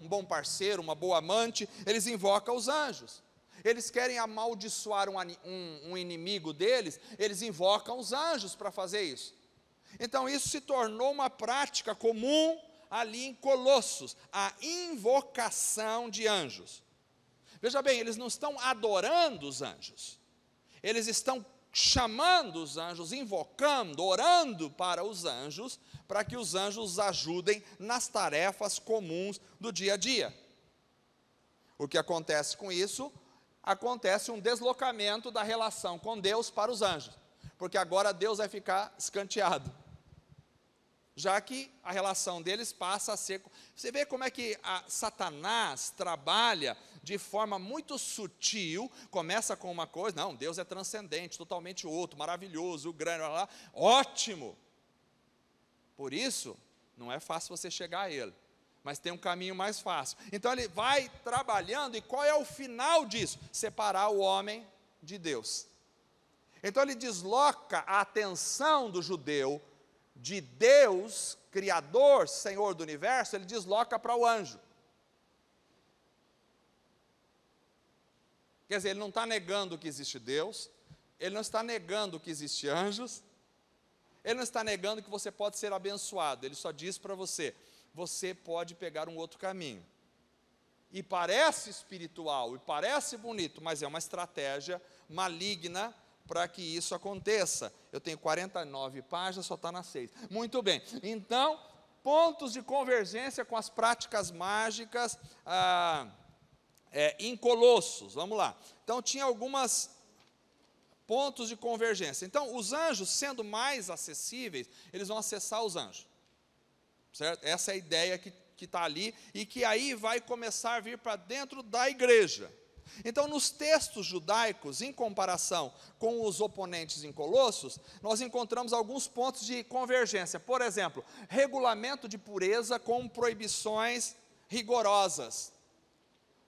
bom parceiro, uma boa amante, eles invocam os anjos. Eles querem amaldiçoar um inimigo deles, eles invocam os anjos para fazer isso. Então isso se tornou uma prática comum ali em Colossos, a invocação de anjos. Veja bem, eles não estão adorando os anjos, eles estão chamando os anjos, invocando, orando para os anjos, para que os anjos os ajudem nas tarefas comuns do dia a dia. O que acontece com isso? Acontece um deslocamento da relação com Deus para os anjos, porque agora Deus vai ficar escanteado, já que a relação deles passa a ser... Você vê como é que Satanás trabalha de forma muito sutil, começa com uma coisa, não, Deus é transcendente, totalmente outro, maravilhoso, grande, lá, ótimo. Por isso, não é fácil você chegar a Ele, mas tem um caminho mais fácil. Então ele vai trabalhando, e qual é o final disso? Separar o homem de Deus. Então ele desloca a atenção do judeu de Deus, Criador, Senhor do universo, ele desloca para o anjo. Quer dizer, ele não está negando que existe Deus, ele não está negando que existe anjos, ele não está negando que você pode ser abençoado, ele só diz para você, você pode pegar um outro caminho. E parece espiritual, e parece bonito, mas é uma estratégia maligna para que isso aconteça. Eu tenho 49 páginas, só está na 6. Muito bem, então, pontos de convergência com as práticas mágicas em Colossos, vamos lá. Então, tinha alguns pontos de convergência. Então, os anjos, sendo mais acessíveis, eles vão acessar os anjos, certo? Essa é a ideia que está ali, e que aí vai começar a vir para dentro da igreja. Então, nos textos judaicos, em comparação com os oponentes em Colossos, nós encontramos alguns pontos de convergência. Por exemplo, regulamento de pureza com proibições rigorosas.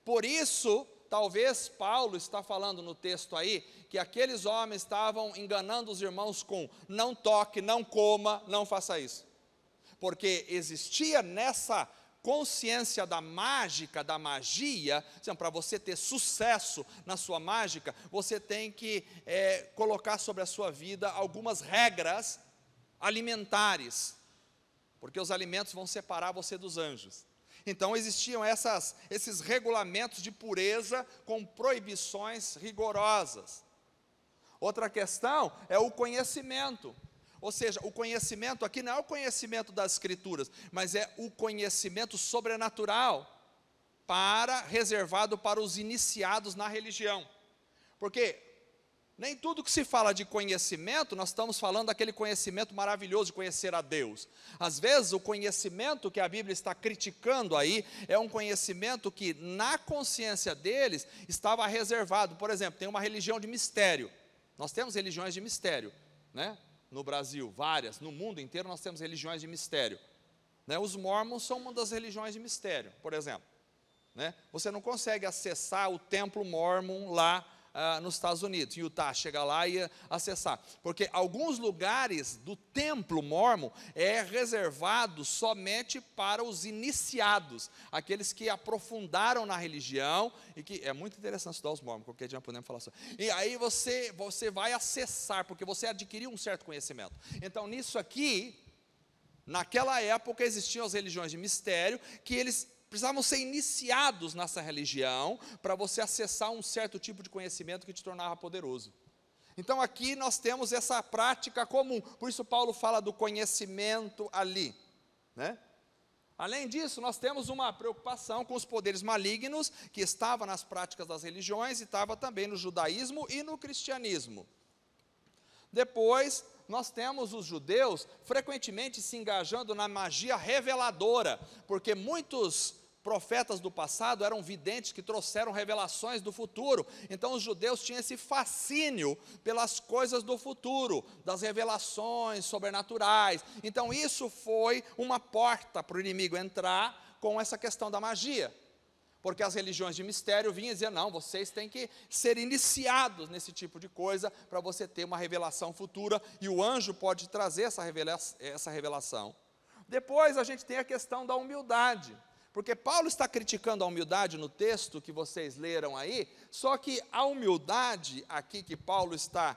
Por isso, talvez Paulo está falando no texto aí, que aqueles homens estavam enganando os irmãos com não toque, não coma, não faça isso. Porque existia nessa consciência da mágica, da magia, para você ter sucesso na sua mágica, você tem que colocar sobre a sua vida algumas regras alimentares, porque os alimentos vão separar você dos anjos. Então existiam esses regulamentos de pureza com proibições rigorosas. Outra questão é o conhecimento. Ou seja, o conhecimento aqui não é o conhecimento das Escrituras, mas é o conhecimento sobrenatural, reservado para os iniciados na religião. Porque nem tudo que se fala de conhecimento, nós estamos falando daquele conhecimento maravilhoso de conhecer a Deus. Às vezes, o conhecimento que a Bíblia está criticando aí, é um conhecimento que na consciência deles estava reservado. Por exemplo, tem uma religião de mistério. Nós temos religiões de mistério, né? No Brasil, várias, no mundo inteiro nós temos religiões de mistério, né? Os mormons são uma das religiões de mistério, por exemplo, né? Você não consegue acessar o templo mormon lá nos Estados Unidos, em Utah, chegar lá e acessar. Porque alguns lugares do templo mórmon é reservado somente para os iniciados, aqueles que aprofundaram na religião, e que é muito interessante estudar os mórmons, qualquer dia podemos falar sobre. E aí você vai acessar, porque você adquiriu um certo conhecimento. Então, nisso aqui, naquela época existiam as religiões de mistério, que eles precisavam ser iniciados nessa religião, para você acessar um certo tipo de conhecimento que te tornava poderoso. Então aqui nós temos essa prática comum, por isso Paulo fala do conhecimento ali, né? Além disso, nós temos uma preocupação com os poderes malignos, que estava nas práticas das religiões, e estava também no judaísmo e no cristianismo. Depois, nós temos os judeus frequentemente se engajando na magia reveladora, porque muitos profetas do passado eram videntes que trouxeram revelações do futuro. Então os judeus tinham esse fascínio pelas coisas do futuro, das revelações sobrenaturais. Então isso foi uma porta para o inimigo entrar com essa questão da magia. Porque as religiões de mistério vinham dizer, não, vocês têm que ser iniciados nesse tipo de coisa para você ter uma revelação futura, e o anjo pode trazer essa revelação. Depois a gente tem a questão da humildade, porque Paulo está criticando a humildade no texto que vocês leram aí, só que a humildade aqui que Paulo está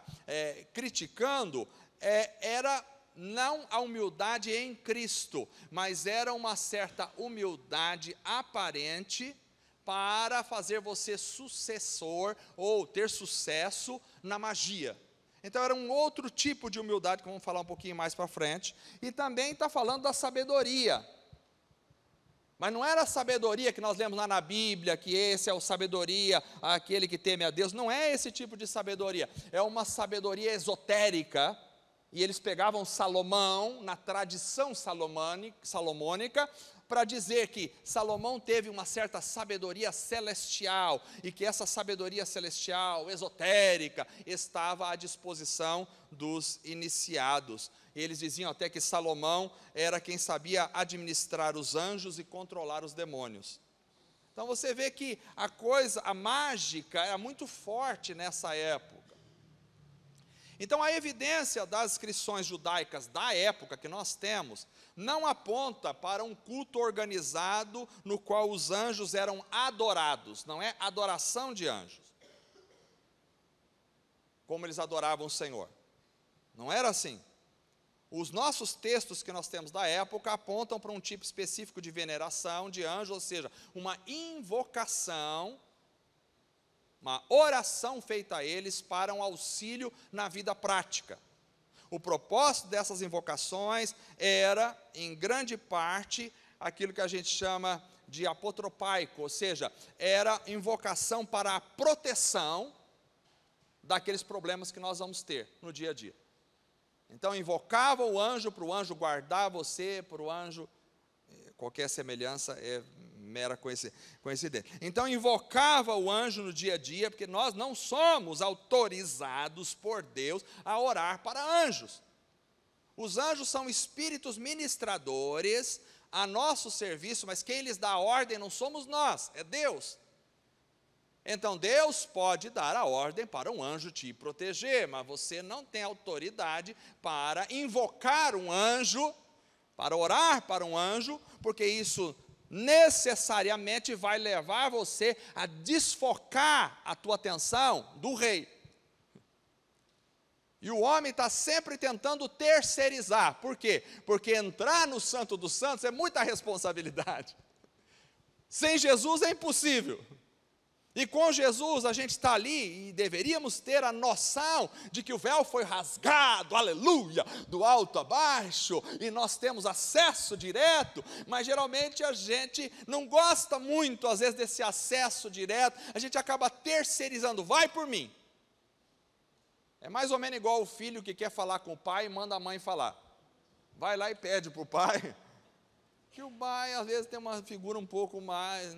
criticando, era não a humildade em Cristo, mas era uma certa humildade aparente, para fazer você sucessor, ou ter sucesso na magia. Então era um outro tipo de humildade, que vamos falar um pouquinho mais para frente, e também está falando da sabedoria. Mas não era a sabedoria que nós lemos lá na Bíblia, que esse é o sabedoria, aquele que teme a Deus. Não é esse tipo de sabedoria, é uma sabedoria esotérica, e eles pegavam Salomão, na tradição salomônica, para dizer que Salomão teve uma certa sabedoria celestial, e que essa sabedoria celestial, esotérica, estava à disposição dos iniciados. Eles diziam até que Salomão era quem sabia administrar os anjos e controlar os demônios. Então você vê que a mágica era muito forte nessa época. Então a evidência das inscrições judaicas da época que nós temos, não aponta para um culto organizado no qual os anjos eram adorados, não é adoração de anjos, como eles adoravam o Senhor. Não era assim. Os nossos textos que nós temos da época apontam para um tipo específico de veneração de anjos, ou seja, uma invocação, uma oração feita a eles para um auxílio na vida prática. O propósito dessas invocações era, em grande parte, aquilo que a gente chama de apotropaico, ou seja, era invocação para a proteção daqueles problemas que nós vamos ter no dia a dia. Então invocava o anjo para o anjo guardar você, para o anjo, qualquer semelhança é mera coincidência. Então invocava o anjo no dia a dia, porque nós não somos autorizados por Deus a orar para anjos. Os anjos são espíritos ministradores a nosso serviço, mas quem lhes dá a ordem não somos nós, é Deus. Então Deus pode dar a ordem para um anjo te proteger, mas você não tem autoridade para invocar um anjo, para orar para um anjo, porque isso necessariamente vai levar você a desfocar a tua atenção do rei. E o homem está sempre tentando terceirizar. Por quê? Porque entrar no Santo dos Santos é muita responsabilidade. Sem Jesus é impossível. E com Jesus a gente está ali e deveríamos ter a noção de que o véu foi rasgado, aleluia, do alto a baixo, e nós temos acesso direto, mas geralmente a gente não gosta muito, às vezes, desse acesso direto, a gente acaba terceirizando, vai por mim. É mais ou menos igual o filho que quer falar com o pai e manda a mãe falar. Vai lá e pede para o pai, que o pai às vezes tem uma figura um pouco mais...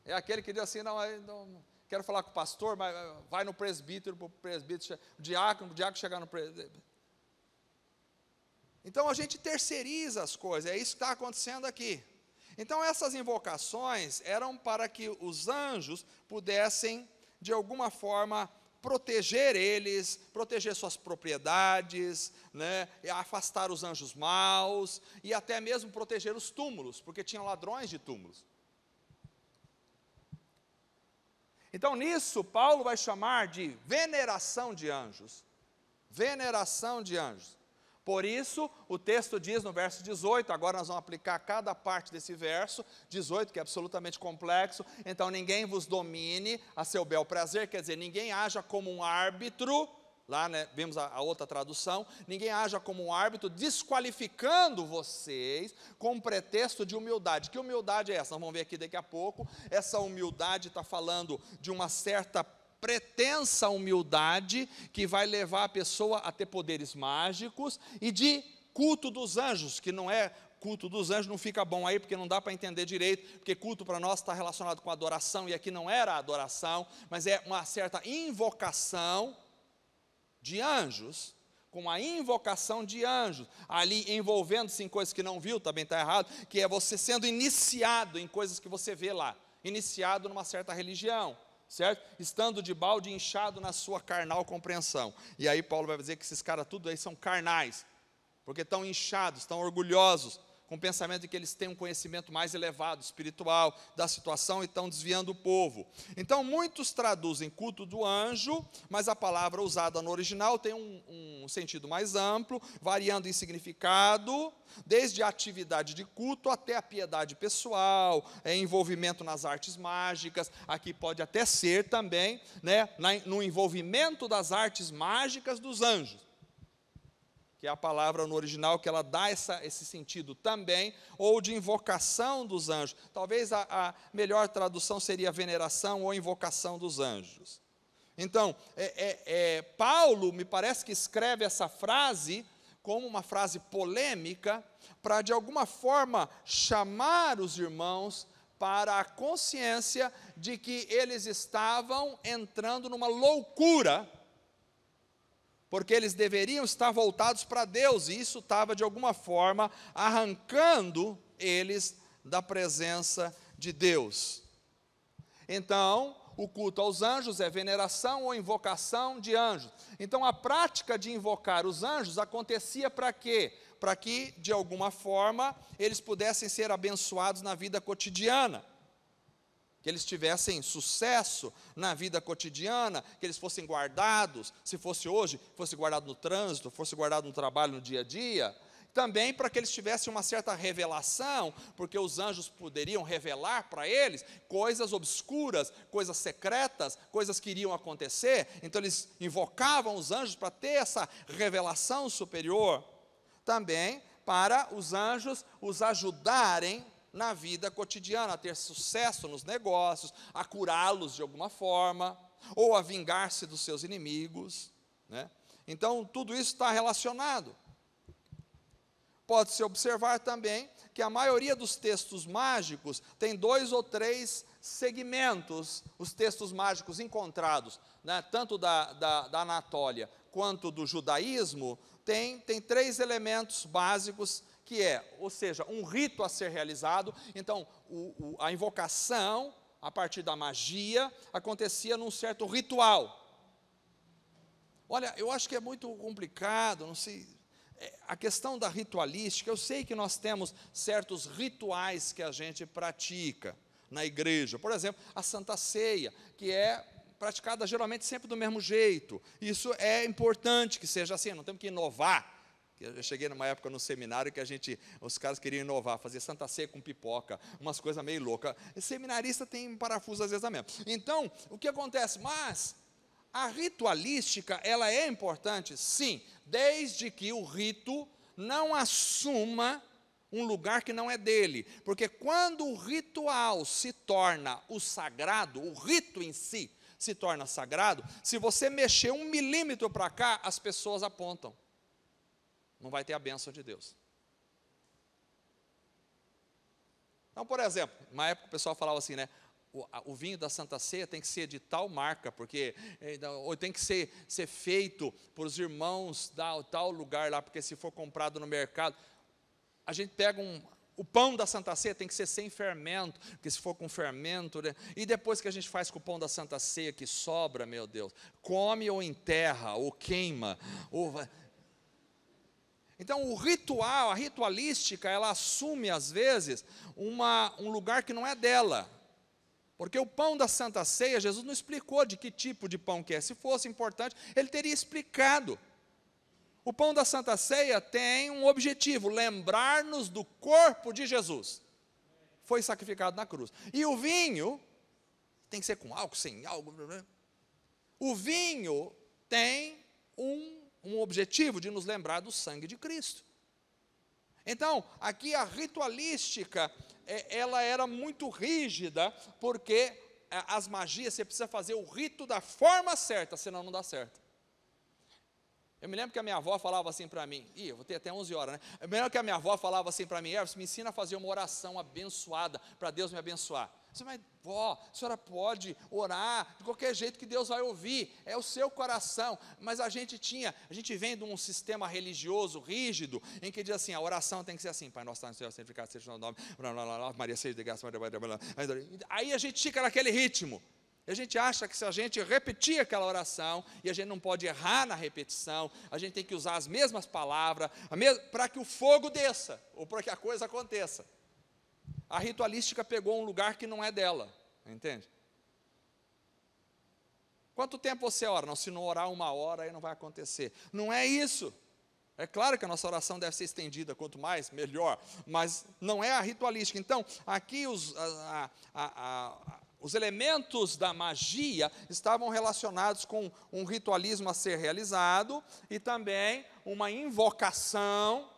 É aquele que diz assim, não quero falar com o pastor, mas vai no presbítero, para o presbítero, o diácono chegar no presbítero. Então a gente terceiriza as coisas, é isso que está acontecendo aqui. Então essas invocações eram para que os anjos pudessem, de alguma forma, proteger eles, proteger suas propriedades, né, afastar os anjos maus, e até mesmo proteger os túmulos, porque tinham ladrões de túmulos. Então nisso, Paulo vai chamar de veneração de anjos. Veneração de anjos. Por isso, o texto diz no verso 18, agora nós vamos aplicar cada parte desse verso, 18, que é absolutamente complexo, então ninguém vos domine a seu bel prazer, quer dizer, ninguém haja como um árbitro, lá né, vimos a outra tradução, ninguém haja como um árbitro desqualificando vocês com pretexto de humildade. Que humildade é essa? Nós vamos ver aqui daqui a pouco. Essa humildade está falando de uma certa pretensa humildade que vai levar a pessoa a ter poderes mágicos, e de culto dos anjos, que não é culto dos anjos, não fica bom aí, porque não dá para entender direito, porque culto para nós está relacionado com adoração, e aqui não era adoração, mas é uma certa invocação de anjos, com a invocação de anjos, ali envolvendo-se em coisas que não viu, também está errado, que é você sendo iniciado em coisas que você vê lá, iniciado numa certa religião, certo? Estando de balde inchado na sua carnal compreensão. E aí Paulo vai dizer que esses caras tudo aí são carnais, porque estão inchados, estão orgulhosos, com o pensamento de que eles têm um conhecimento mais elevado, espiritual, da situação, e estão desviando o povo. Então muitos traduzem culto do anjo, mas a palavra usada no original tem um sentido mais amplo, variando em significado, desde a atividade de culto até a piedade pessoal, envolvimento nas artes mágicas. Aqui pode até ser também, né, no envolvimento das artes mágicas dos anjos, que é a palavra no original, que ela dá esse sentido também, ou de invocação dos anjos. Talvez a melhor tradução seria veneração ou invocação dos anjos. Então, Paulo, me parece que escreve essa frase como uma frase polêmica, para de alguma forma chamar os irmãos para a consciência de que eles estavam entrando numa loucura, porque eles deveriam estar voltados para Deus, e isso estava de alguma forma arrancando eles da presença de Deus. Então, o culto aos anjos é veneração ou invocação de anjos. Então, a prática de invocar os anjos acontecia para quê? Para que, de alguma forma, eles pudessem ser abençoados na vida cotidiana, que eles tivessem sucesso na vida cotidiana, que eles fossem guardados, se fosse hoje, fosse guardado no trânsito, fosse guardado no trabalho, no dia a dia. Também para que eles tivessem uma certa revelação, porque os anjos poderiam revelar para eles coisas obscuras, coisas secretas, coisas que iriam acontecer. Então eles invocavam os anjos para ter essa revelação superior. Também para os anjos os ajudarem na vida cotidiana, a ter sucesso nos negócios, a curá-los de alguma forma, ou a vingar-se dos seus inimigos, né? Então, tudo isso está relacionado. Pode-se observar também que a maioria dos textos mágicos tem 2 ou 3 segmentos, os textos mágicos encontrados, né, tanto da Anatólia quanto do judaísmo, tem 3 elementos básicos, que ou seja, um rito a ser realizado. Então, a invocação, a partir da magia, acontecia num certo ritual. Olha, eu acho que é muito complicado, não sei, a questão da ritualística. Eu sei que nós temos certos rituais que a gente pratica na igreja, por exemplo, a Santa Ceia, que é praticada geralmente sempre do mesmo jeito. Isso é importante que seja assim, não temos que inovar. Eu cheguei numa época no seminário que os caras queriam inovar, fazer Santa Ceia com pipoca, umas coisas meio loucas. Seminarista tem parafuso às vezes também. Então, o que acontece? Mas a ritualística, ela é importante, sim, desde que o rito não assuma um lugar que não é dele. Porque quando o ritual se torna o sagrado, o rito em si se torna sagrado, se você mexer 1 milímetro para cá, as pessoas apontam. Não vai ter a bênção de Deus. Então, por exemplo, na época o pessoal falava assim, né? O vinho da Santa Ceia tem que ser de tal marca, porque ou tem que ser feito por os irmãos da tal lugar lá, porque se for comprado no mercado, a gente pega O pão da Santa Ceia tem que ser sem fermento, porque se for com fermento, né? E depois que a gente faz com o pão da Santa Ceia que sobra, meu Deus, come ou enterra, ou queima, Então o ritual, a ritualística, ela assume às vezes um lugar que não é dela. Porque o pão da Santa Ceia, Jesus não explicou de que tipo de pão que é. Se fosse importante, ele teria explicado. O pão da Santa Ceia tem um objetivo: lembrar-nos do corpo de Jesus. Foi sacrificado na cruz. E o vinho, tem que ser com álcool, sem álcool. O vinho tem um objetivo de nos lembrar do sangue de Cristo. Então, aqui a ritualística, ela era muito rígida, porque as magias, você precisa fazer o rito da forma certa, senão não dá certo. Eu me lembro que a minha avó falava assim para mim, eu vou ter até 11 horas, né? Eu me lembro que a minha avó falava assim para mim: Everson, me ensina a fazer uma oração abençoada, para Deus me abençoar. Eu disse: mas vó, a senhora pode orar de qualquer jeito que Deus vai ouvir, é o seu coração. Mas a gente vem de um sistema religioso rígido, em que diz assim: a oração tem que ser assim: Pai nosso que estás no céu, santificado seja o teu nome, Maria seja de graça, aí a gente fica naquele ritmo. E a gente acha que se a gente repetir aquela oração, e a gente não pode errar na repetição, a gente tem que usar as mesmas palavras, para que o fogo desça, ou para que a coisa aconteça. A ritualística pegou um lugar que não é dela, entende? Quanto tempo você ora? Não, se não orar 1 hora, aí não vai acontecer. Não é isso. É claro que a nossa oração deve ser estendida, quanto mais, melhor, mas não é a ritualística. Então, aqui os elementos da magia estavam relacionados com um ritualismo a ser realizado e também uma invocação,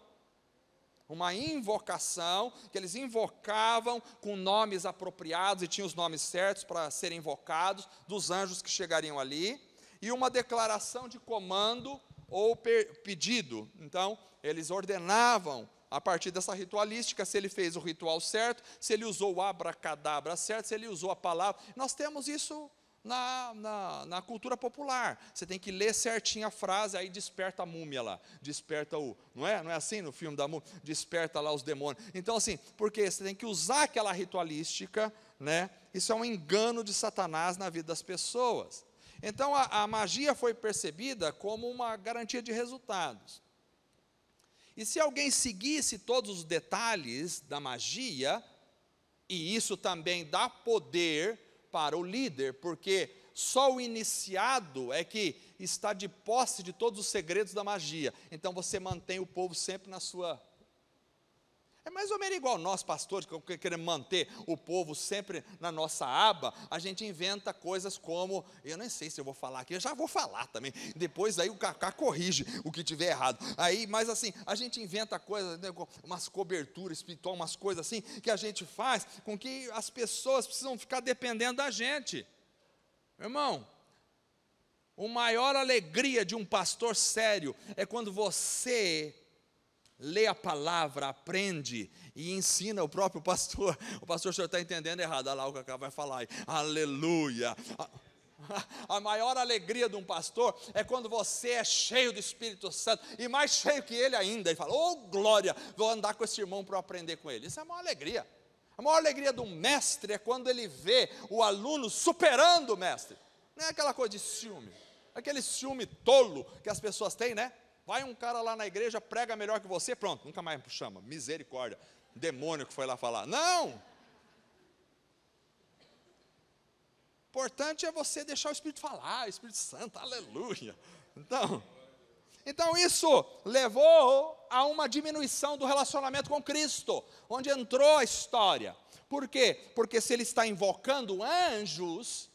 que eles invocavam com nomes apropriados, e tinham os nomes certos para serem invocados, dos anjos que chegariam ali, e uma declaração de comando ou pedido. Então, eles ordenavam, a partir dessa ritualística, se ele fez o ritual certo, se ele usou o abracadabra certo, se ele usou a palavra. Nós temos isso na cultura popular. Você tem que ler certinho a frase, aí desperta a múmia lá, desperta não é assim no filme da múmia? Desperta lá os demônios. Então assim, porque você tem que usar aquela ritualística, né? Isso é um engano de Satanás na vida das pessoas. Então a magia foi percebida como uma garantia de resultados. E se alguém seguisse todos os detalhes da magia, e isso também dá poder para o líder, porque só o iniciado é que está de posse de todos os segredos da magia. Então você mantém o povo sempre na sua... É mais ou menos igual nós, pastores, que queremos manter o povo sempre na nossa aba. A gente inventa coisas como, eu nem sei se eu vou falar aqui, eu já vou falar também, depois aí o Cacá corrige o que tiver errado. Aí, mas assim, a gente inventa coisas, né, umas coberturas espirituais, umas coisas assim, que a gente faz com que as pessoas precisam ficar dependendo da gente. Irmão, a maior alegria de um pastor sério é quando você lê a palavra, aprende e ensina o próprio pastor. O pastor, o senhor está entendendo errado. Olha lá o que vai falar aí. Aleluia. A maior alegria de um pastor é quando você é cheio do Espírito Santo, e mais cheio que ele ainda, e fala: oh glória, vou andar com esse irmão para aprender com ele. Isso é a maior alegria. A maior alegria de um mestre é quando ele vê o aluno superando o mestre. Não é aquela coisa de ciúme, aquele ciúme tolo que as pessoas têm, né? Vai um cara lá na igreja, prega melhor que você, pronto, nunca mais chama, misericórdia, demônio que foi lá falar. Não! Importante é você deixar o Espírito falar, o Espírito Santo, aleluia. Então isso levou a uma diminuição do relacionamento com Cristo, onde entrou a história. Por quê? Porque se ele está invocando anjos,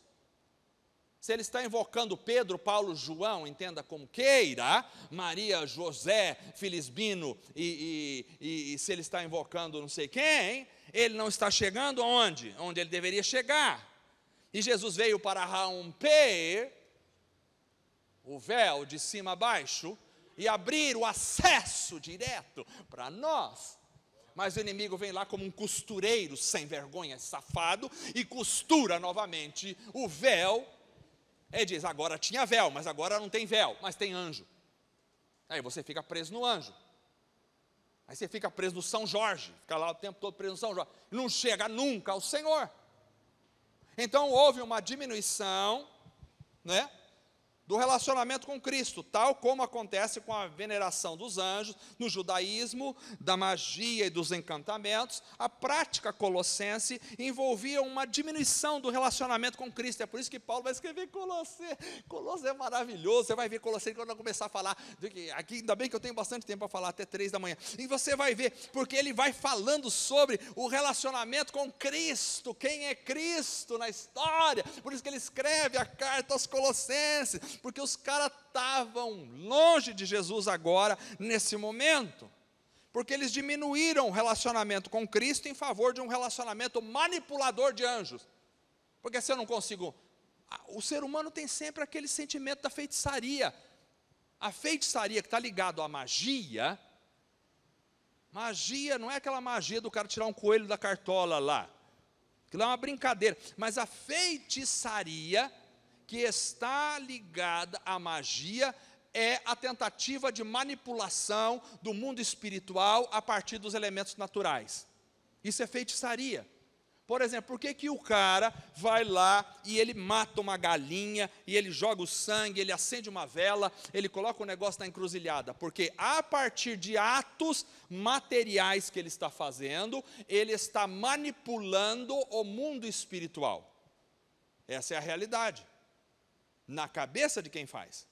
se ele está invocando Pedro, Paulo, João, entenda como queira, Maria, José, Filisbino, e se ele está invocando não sei quem, ele não está chegando aonde? Onde ele deveria chegar. E Jesus veio para romper o véu de cima a baixo e abrir o acesso direto para nós. Mas o inimigo vem lá como um costureiro sem vergonha, safado, e costura novamente o véu. Ele diz: agora tinha véu, mas agora não tem véu, mas tem anjo. Aí você fica preso no anjo. Aí você fica preso no São Jorge, fica lá o tempo todo preso no São Jorge, não chega nunca ao Senhor. Então houve uma diminuição, né, do relacionamento com Cristo, tal como acontece com a veneração dos anjos, no judaísmo, da magia e dos encantamentos. A prática colossense envolvia uma diminuição do relacionamento com Cristo. É por isso que Paulo vai escrever Colossenses. Colossenses é maravilhoso. Você vai ver Colossenses quando eu começar a falar. Aqui, ainda bem que eu tenho bastante tempo para falar, até 3 da manhã. E você vai ver, porque ele vai falando sobre o relacionamento com Cristo. Quem é Cristo na história? Por isso que ele escreve a carta aos Colossenses, porque os caras estavam longe de Jesus agora, nesse momento, porque eles diminuíram o relacionamento com Cristo em favor de um relacionamento manipulador de anjos. Porque se eu não consigo, o ser humano tem sempre aquele sentimento da feitiçaria. A feitiçaria que está ligado à magia, magia não é aquela magia do cara tirar um coelho da cartola lá, aquilo é uma brincadeira, mas a feitiçaria que está ligada à magia é a tentativa de manipulação do mundo espiritual a partir dos elementos naturais. Isso é feitiçaria. Por exemplo, por que o cara vai lá e ele mata uma galinha, e ele joga o sangue, ele acende uma vela, ele coloca o negócio na encruzilhada? Porque a partir de atos materiais que ele está fazendo, ele está manipulando o mundo espiritual. Essa é a realidade. Na cabeça de quem faz.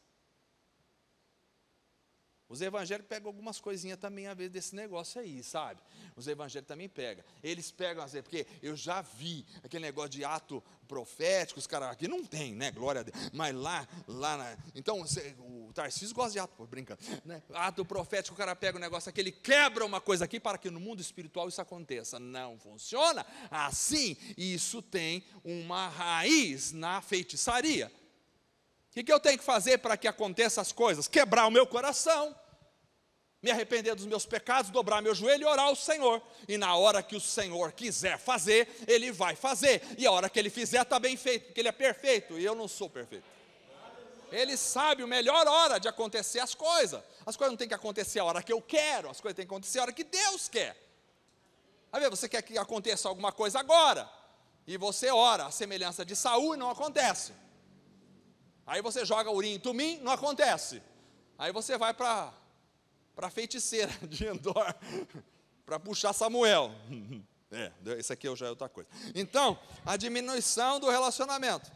Os evangélicos pegam algumas coisinhas também, às vezes, desse negócio aí, sabe? Os evangélicos também pegam. Eles pegam, às vezes, porque eu já vi aquele negócio de ato profético, os caras aqui não tem, né? Glória a Deus. Mas então, o Tarcísio gosta de ato, brincando, né? Ato profético, o cara pega o negócio aqui, ele quebra uma coisa aqui para que no mundo espiritual isso aconteça. Não funciona assim. Isso tem uma raiz na feitiçaria. O que eu tenho que fazer para que aconteça as coisas? Quebrar o meu coração, me arrepender dos meus pecados, dobrar meu joelho e orar ao Senhor. E na hora que o Senhor quiser fazer, Ele vai fazer. E a hora que Ele fizer está bem feito, porque Ele é perfeito e eu não sou perfeito. Ele sabe a melhor hora de acontecer as coisas. As coisas não têm que acontecer a hora que eu quero, as coisas têm que acontecer a hora que Deus quer. Às vezes você quer que aconteça alguma coisa agora, e você ora, a semelhança de Saul, e não acontece. Aí você joga urim em tumim, não acontece. Aí você vai para a feiticeira de Endor, para puxar Samuel. Isso aqui já é outra coisa. Então, a diminuição do relacionamento.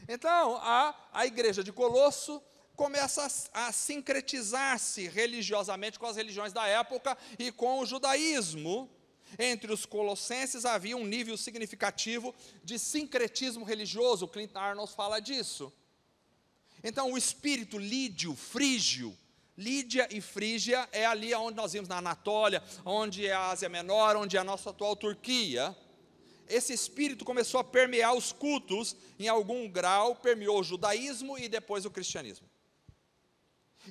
Então, a igreja de Colosso começa a sincretizar-se religiosamente com as religiões da época e com o judaísmo. Entre os colossenses havia um nível significativo de sincretismo religioso. Clinton Arnold fala disso. Então, o espírito lídio, frígio, Lídia e Frígia é ali onde nós vimos na Anatólia, onde é a Ásia Menor, onde é a nossa atual Turquia. Esse espírito começou a permear os cultos, em algum grau, permeou o judaísmo e depois o cristianismo.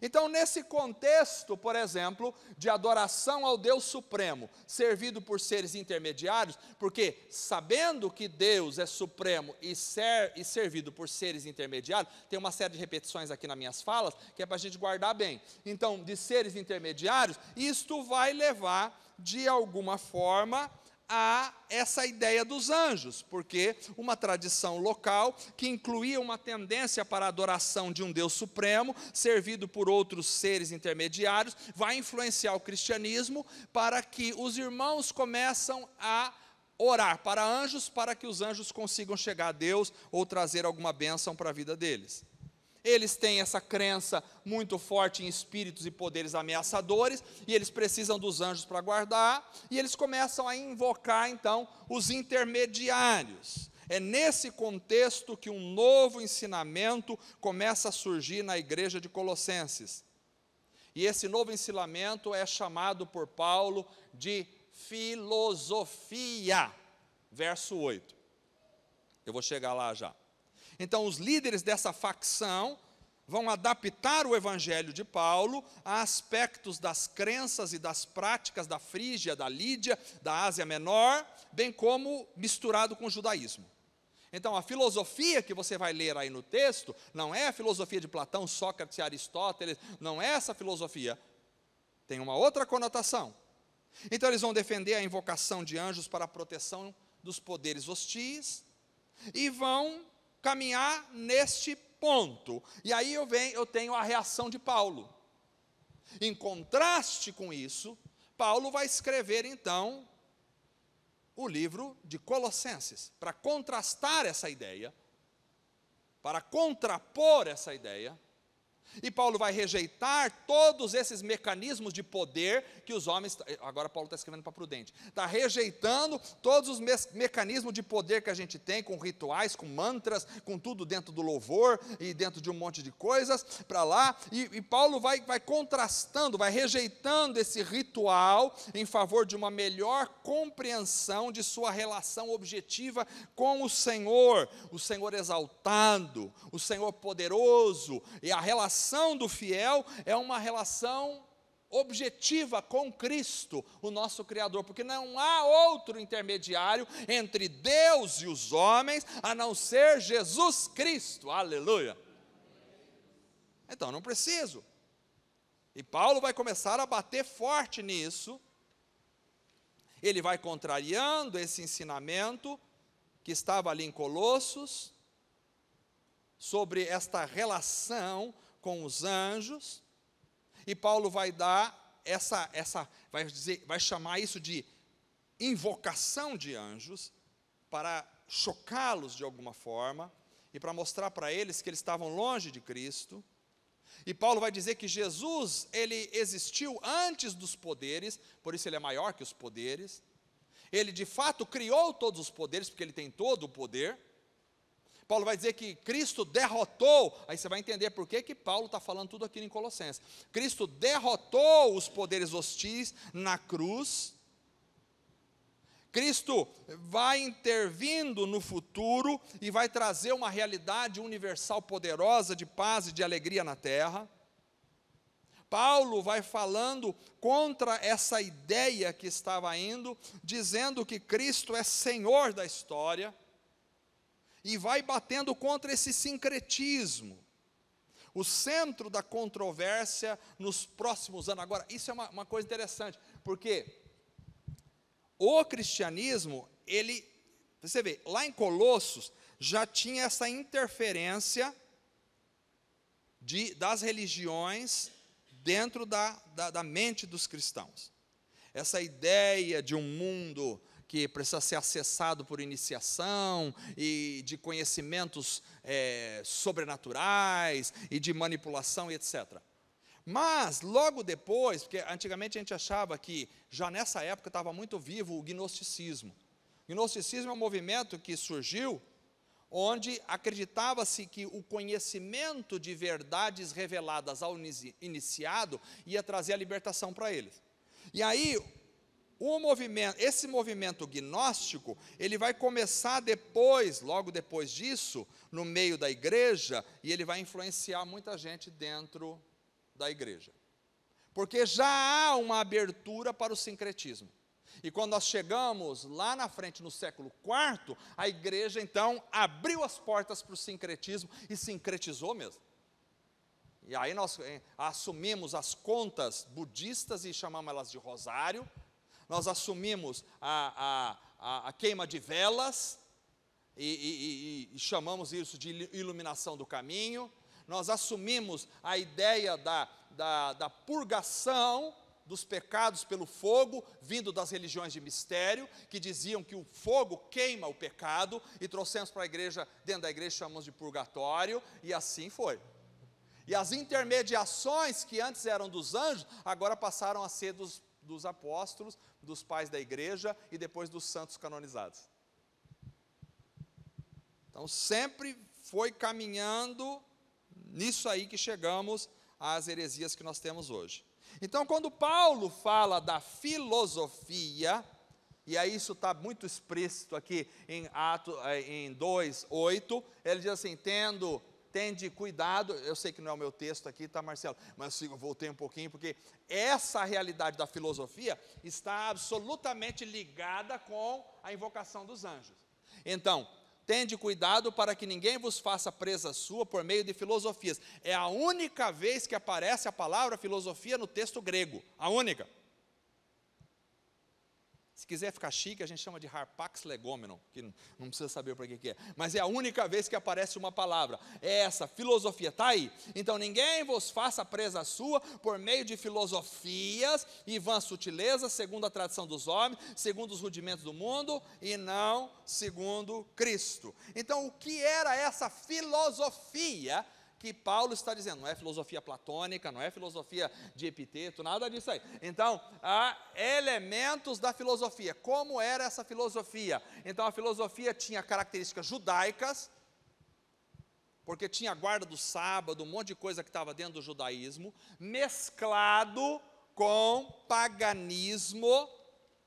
Então, nesse contexto, por exemplo, de adoração ao Deus Supremo, servido por seres intermediários, porque sabendo que Deus é supremo e servido por seres intermediários, tem uma série de repetições aqui nas minhas falas, que é para a gente guardar bem. Então, de seres intermediários, isto vai levar, de alguma forma, a essa ideia dos anjos, porque uma tradição local que incluía uma tendência para a adoração de um Deus supremo, servido por outros seres intermediários, vai influenciar o cristianismo para que os irmãos começam a orar para anjos, para que os anjos consigam chegar a Deus ou trazer alguma bênção para a vida deles. Eles têm essa crença muito forte em espíritos e poderes ameaçadores, e eles precisam dos anjos para guardar, e eles começam a invocar, então, os intermediários. É nesse contexto que um novo ensinamento começa a surgir na igreja de Colossenses. E esse novo ensinamento é chamado por Paulo de filosofia. Verso 8. Eu vou chegar lá já. Então, os líderes dessa facção vão adaptar o evangelho de Paulo a aspectos das crenças e das práticas da Frígia, da Lídia, da Ásia Menor, bem como misturado com o judaísmo. Então, a filosofia que você vai ler aí no texto, não é a filosofia de Platão, Sócrates e Aristóteles, não é essa filosofia. Tem uma outra conotação. Então eles vão defender a invocação de anjos para a proteção dos poderes hostis e vão caminhar neste ponto. E aí eu tenho a reação de Paulo. Em contraste com isso, Paulo vai escrever então o livro de Colossenses, para contrastar essa ideia, para contrapor essa ideia. E Paulo vai rejeitar todos esses mecanismos de poder que os homens, agora Paulo está escrevendo para Prudente, está rejeitando todos os mecanismos de poder que a gente tem, com rituais, com mantras, com tudo dentro do louvor e dentro de um monte de coisas, para lá, e Paulo vai contrastando, vai rejeitando esse ritual em favor de uma melhor compreensão de sua relação objetiva com o Senhor exaltado, o Senhor poderoso, e a relação do fiel é uma relação objetiva com Cristo, o nosso Criador, porque não há outro intermediário entre Deus e os homens, a não ser Jesus Cristo, aleluia. Então não preciso, e Paulo vai começar a bater forte nisso, ele vai contrariando esse ensinamento que estava ali em Colossos, sobre esta relação com os anjos, e Paulo vai dar vai chamar isso de invocação de anjos, para chocá-los de alguma forma, e para mostrar para eles que eles estavam longe de Cristo. E Paulo vai dizer que Jesus, ele existiu antes dos poderes, por isso ele é maior que os poderes, ele de fato criou todos os poderes, porque ele tem todo o poder. Paulo vai dizer que Cristo derrotou, aí você vai entender por que Paulo está falando tudo aqui em Colossenses. Cristo derrotou os poderes hostis na cruz. Cristo vai intervindo no futuro e vai trazer uma realidade universal poderosa de paz e de alegria na terra. Paulo vai falando contra essa ideia que estava indo, dizendo que Cristo é Senhor da história, e vai batendo contra esse sincretismo, o centro da controvérsia nos próximos anos. Agora, isso é uma coisa interessante, porque o cristianismo, você vê, lá em Colossos, já tinha essa interferência das religiões dentro da mente dos cristãos. Essa ideia de um mundo que precisa ser acessado por iniciação, e de conhecimentos sobrenaturais, e de manipulação, etc. Mas, logo depois, porque antigamente a gente achava que, já nessa época, estava muito vivo o gnosticismo. O gnosticismo é um movimento que surgiu, onde acreditava-se que o conhecimento de verdades reveladas ao iniciado ia trazer a libertação para eles. E aí, esse movimento gnóstico, ele vai começar depois, logo depois disso, no meio da igreja, e ele vai influenciar muita gente dentro da igreja. Porque já há uma abertura para o sincretismo. E quando nós chegamos lá na frente, no século IV, a igreja então abriu as portas para o sincretismo, e sincretizou mesmo. E aí nós assumimos as contas budistas e chamamos elas de rosário. Nós assumimos a queima de velas e chamamos isso de iluminação do caminho. Nós assumimos a ideia da purgação dos pecados pelo fogo, vindo das religiões de mistério, que diziam que o fogo queima o pecado, e trouxemos para a igreja, dentro da igreja chamamos de purgatório, e assim foi. E as intermediações que antes eram dos anjos, agora passaram a ser dos apóstolos, dos pais da igreja e depois dos santos canonizados. Então sempre foi caminhando nisso aí que chegamos às heresias que nós temos hoje. Então quando Paulo fala da filosofia, e aí isso está muito explícito aqui em 2:8, ele diz assim: tende cuidado, eu sei que não é o meu texto aqui, tá, Marcelo, mas eu voltei um pouquinho, porque essa realidade da filosofia está absolutamente ligada com a invocação dos anjos. Então, tende cuidado para que ninguém vos faça presa sua por meio de filosofias. É a única vez que aparece a palavra filosofia no texto grego, a única. Se quiser ficar chique, a gente chama de Harpax Legomenon, que não precisa saber para que é. Mas é a única vez que aparece uma palavra. É essa, filosofia, está aí. Então, ninguém vos faça presa sua por meio de filosofias e vãs sutilezas, segundo a tradição dos homens, segundo os rudimentos do mundo, e não segundo Cristo. Então, o que era essa filosofia que Paulo está dizendo? Não é filosofia platônica, não é filosofia de Epiteto, nada disso aí. Então, há elementos da filosofia. Como era essa filosofia? Então, a filosofia tinha características judaicas, porque tinha a guarda do sábado, um monte de coisa que estava dentro do judaísmo, mesclado com paganismo,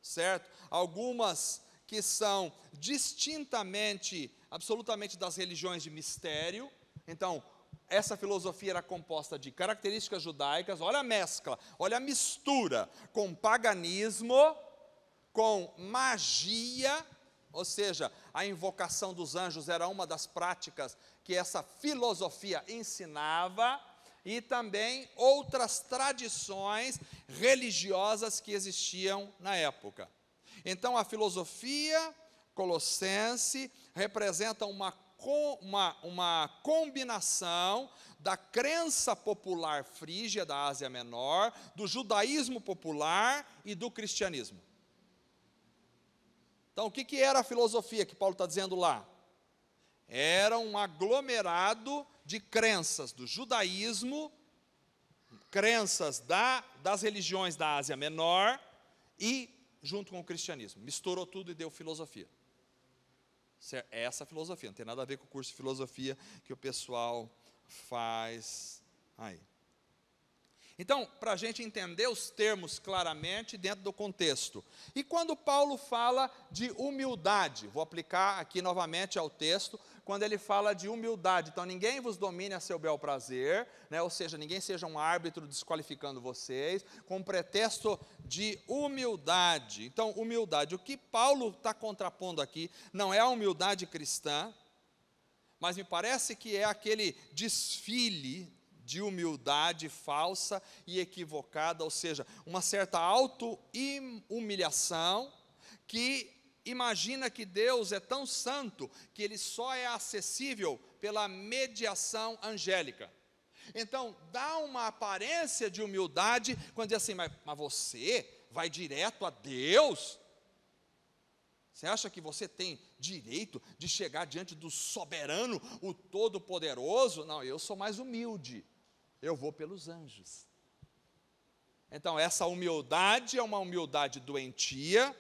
certo? Algumas que são distintamente, absolutamente das religiões de mistério. Então, essa filosofia era composta de características judaicas, olha a mescla, olha a mistura, com paganismo, com magia, ou seja, a invocação dos anjos era uma das práticas que essa filosofia ensinava, e também outras tradições religiosas que existiam na época. Então, a filosofia colossense representa uma combinação da crença popular frígia da Ásia Menor, do judaísmo popular e do cristianismo. Então, o que era a filosofia que Paulo está dizendo lá? Era um aglomerado de crenças do judaísmo, crenças das religiões da Ásia Menor e junto com o cristianismo. Misturou tudo e deu filosofia. É essa filosofia, não tem nada a ver com o curso de filosofia que o pessoal faz aí. Então, para a gente entender os termos claramente dentro do contexto. E quando Paulo fala de humildade, vou aplicar aqui novamente ao texto, quando ele fala de humildade, então ninguém vos domine a seu bel prazer, né? Ou seja, ninguém seja um árbitro desqualificando vocês, com pretexto de humildade. Então, humildade, o que Paulo está contrapondo aqui, não é a humildade cristã, mas me parece que é aquele desfile de humildade falsa e equivocada, ou seja, uma certa auto-humilhação, que imagina que Deus é tão santo que Ele só é acessível pela mediação angélica. Então, dá uma aparência de humildade, quando diz assim, mas você vai direto a Deus? Você acha que você tem direito de chegar diante do soberano, o todo-poderoso? Não, eu sou mais humilde, eu vou pelos anjos. Então, essa humildade é uma humildade doentia,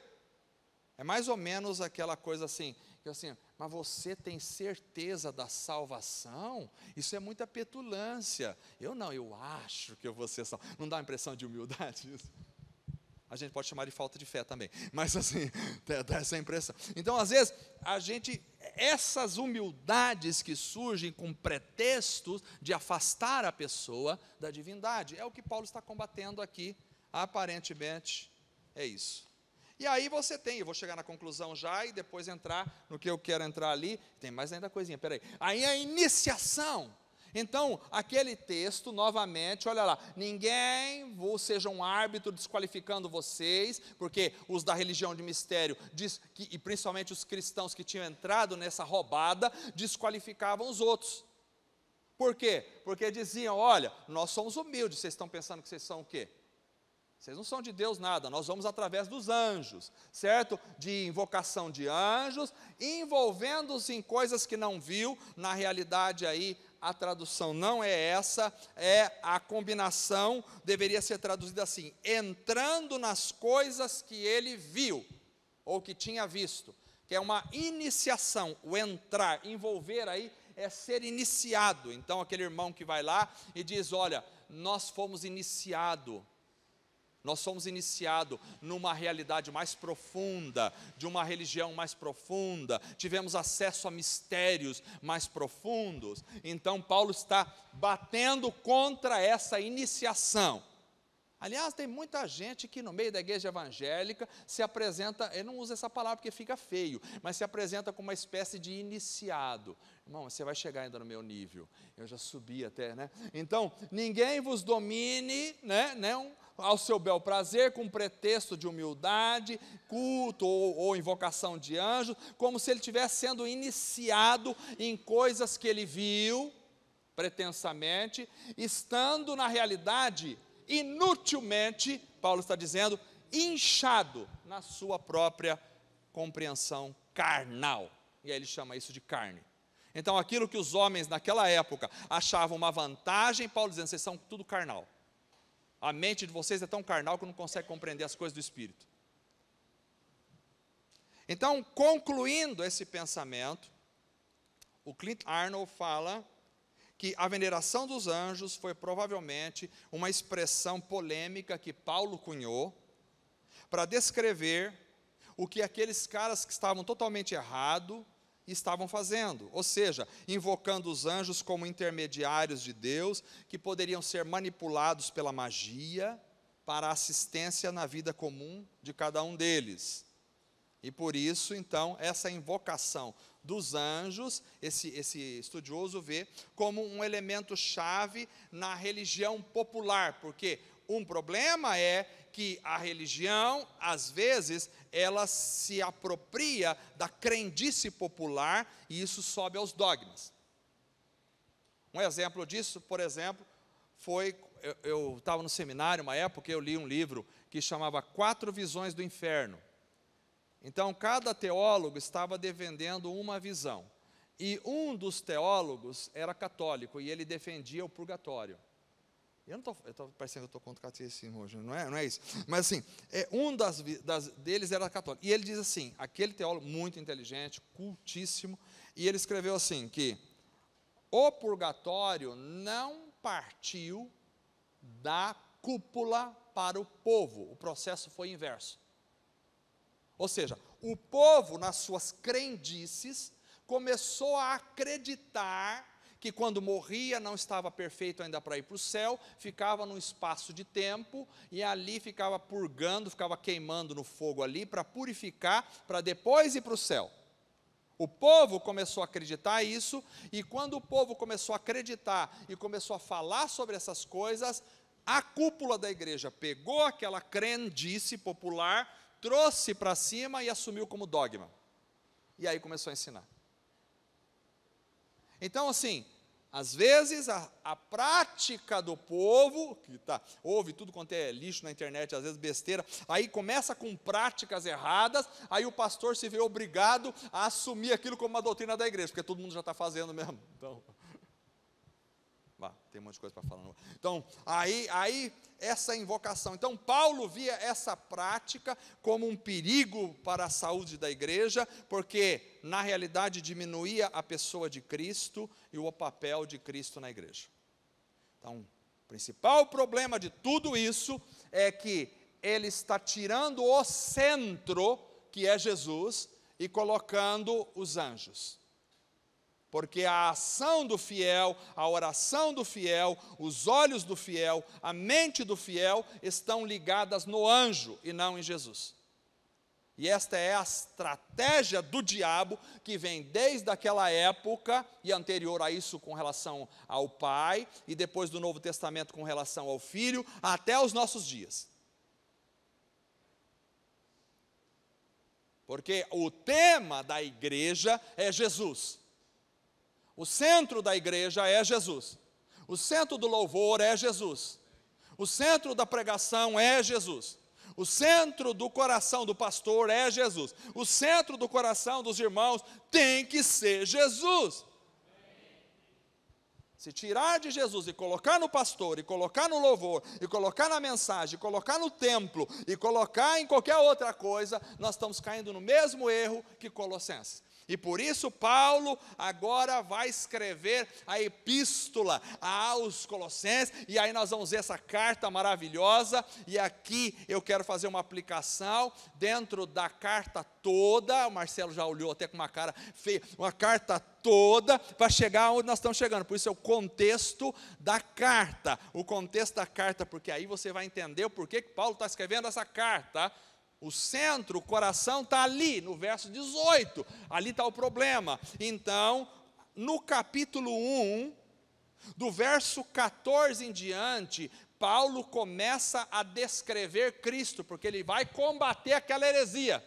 é mais ou menos aquela coisa assim, que assim, mas você tem certeza da salvação? Isso é muita petulância. Eu não, eu acho que eu vou ser salvo. Não dá a impressão de humildade isso? A gente pode chamar de falta de fé também, mas assim, dá essa impressão. Então, às vezes, essas humildades que surgem com pretextos de afastar a pessoa da divindade, é o que Paulo está combatendo aqui, aparentemente, é isso. E aí você tem, eu vou chegar na conclusão já e depois entrar no que eu quero entrar ali, tem mais ainda coisinha, peraí. Aí a iniciação. Então, aquele texto, novamente, olha lá, ninguém seja um árbitro desqualificando vocês, porque os da religião de mistério, e principalmente os cristãos que tinham entrado nessa roubada, desqualificavam os outros. Por quê? Porque diziam, olha, nós somos humildes, vocês estão pensando que vocês são o quê? Vocês não são de Deus nada, nós vamos através dos anjos, certo? De invocação de anjos, envolvendo-se em coisas que não viu, na realidade aí, a tradução não é essa, é a combinação, deveria ser traduzida assim, entrando nas coisas que ele viu, ou que tinha visto, que é uma iniciação, o entrar, envolver aí, é ser iniciado. Então, aquele irmão que vai lá e diz, olha, nós somos iniciados numa realidade mais profunda, de uma religião mais profunda, tivemos acesso a mistérios mais profundos. Então, Paulo está batendo contra essa iniciação. Aliás, tem muita gente que no meio da igreja evangélica se apresenta, eu não uso essa palavra porque fica feio, mas se apresenta como uma espécie de iniciado. Irmão, você vai chegar ainda no meu nível, eu já subi até, né? Então, ninguém vos domine, né, não, ao seu bel prazer, com pretexto de humildade, culto ou invocação de anjos, como se ele estivesse sendo iniciado em coisas que ele viu, pretensamente, estando na realidade inutilmente, Paulo está dizendo, inchado na sua própria compreensão carnal. E aí ele chama isso de carne. Então aquilo que os homens naquela época achavam uma vantagem, Paulo dizendo, vocês são tudo carnal. A mente de vocês é tão carnal que não consegue compreender as coisas do Espírito. Então, concluindo esse pensamento, o Clint Arnold fala que a veneração dos anjos foi provavelmente uma expressão polêmica que Paulo cunhou para descrever o que aqueles caras que estavam totalmente errados estavam fazendo, ou seja, invocando os anjos como intermediários de Deus, que poderiam ser manipulados pela magia para assistência na vida comum de cada um deles. E por isso, então, essa invocação dos anjos, esse estudioso vê como um elemento chave na religião popular, porque um problema é que a religião, às vezes, ela se apropria da crendice popular e isso sobe aos dogmas. Um exemplo disso, por exemplo, foi, eu estava no seminário, uma época, eu li um livro que chamava 4 Visões do Inferno. Então, cada teólogo estava defendendo uma visão. E um dos teólogos era católico, e ele defendia o purgatório. Eu estou parecendo que eu estou contra o catecismo hoje, não é isso? Mas assim, um deles era católico. E ele diz assim, aquele teólogo muito inteligente, cultíssimo, e ele escreveu assim, que o purgatório não partiu da cúpula para o povo, o processo foi inverso. Ou seja, o povo, nas suas crendices, começou a acreditar que quando morria não estava perfeito ainda para ir para o céu, ficava num espaço de tempo, e ali ficava purgando, ficava queimando no fogo ali, para purificar, para depois ir para o céu. O povo começou a acreditar isso, e quando o povo começou a acreditar, e começou a falar sobre essas coisas, a cúpula da igreja pegou aquela crendice popular, trouxe para cima e assumiu como dogma. E aí começou a ensinar. Então, assim, às vezes a prática do povo, que ouve tudo quanto é lixo na internet, às vezes besteira, aí começa com práticas erradas, aí o pastor se vê obrigado a assumir aquilo como uma doutrina da igreja, porque todo mundo já está fazendo mesmo. Então, tem um monte de coisa para falar. Não. Então, aí essa invocação. Então, Paulo via essa prática como um perigo para a saúde da igreja, porque, na realidade, diminuía a pessoa de Cristo e o papel de Cristo na igreja. Então, o principal problema de tudo isso é que ele está tirando o centro, que é Jesus, e colocando os anjos. Porque a ação do fiel, a oração do fiel, os olhos do fiel, a mente do fiel estão ligadas no anjo e não em Jesus. E esta é a estratégia do diabo que vem desde aquela época e anterior a isso com relação ao Pai e depois do Novo Testamento com relação ao Filho até os nossos dias. Porque o tema da igreja é Jesus. O centro da igreja é Jesus. O centro do louvor é Jesus. O centro da pregação é Jesus. O centro do coração do pastor é Jesus. O centro do coração dos irmãos tem que ser Jesus. Se tirar de Jesus e colocar no pastor, e colocar no louvor, e colocar na mensagem, e colocar no templo, e colocar em qualquer outra coisa, nós estamos caindo no mesmo erro que Colossenses. E por isso Paulo agora vai escrever a epístola aos Colossenses, e aí nós vamos ver essa carta maravilhosa, e aqui eu quero fazer uma aplicação dentro da carta toda. O Marcelo já olhou até com uma cara feia, uma carta toda, para chegar onde nós estamos chegando. Por isso é o contexto da carta, porque aí você vai entender o porquê que Paulo está escrevendo essa carta. O centro, o coração está ali, no verso 18, ali está o problema. Então, no capítulo 1, do verso 14 em diante, Paulo começa a descrever Cristo, porque ele vai combater aquela heresia.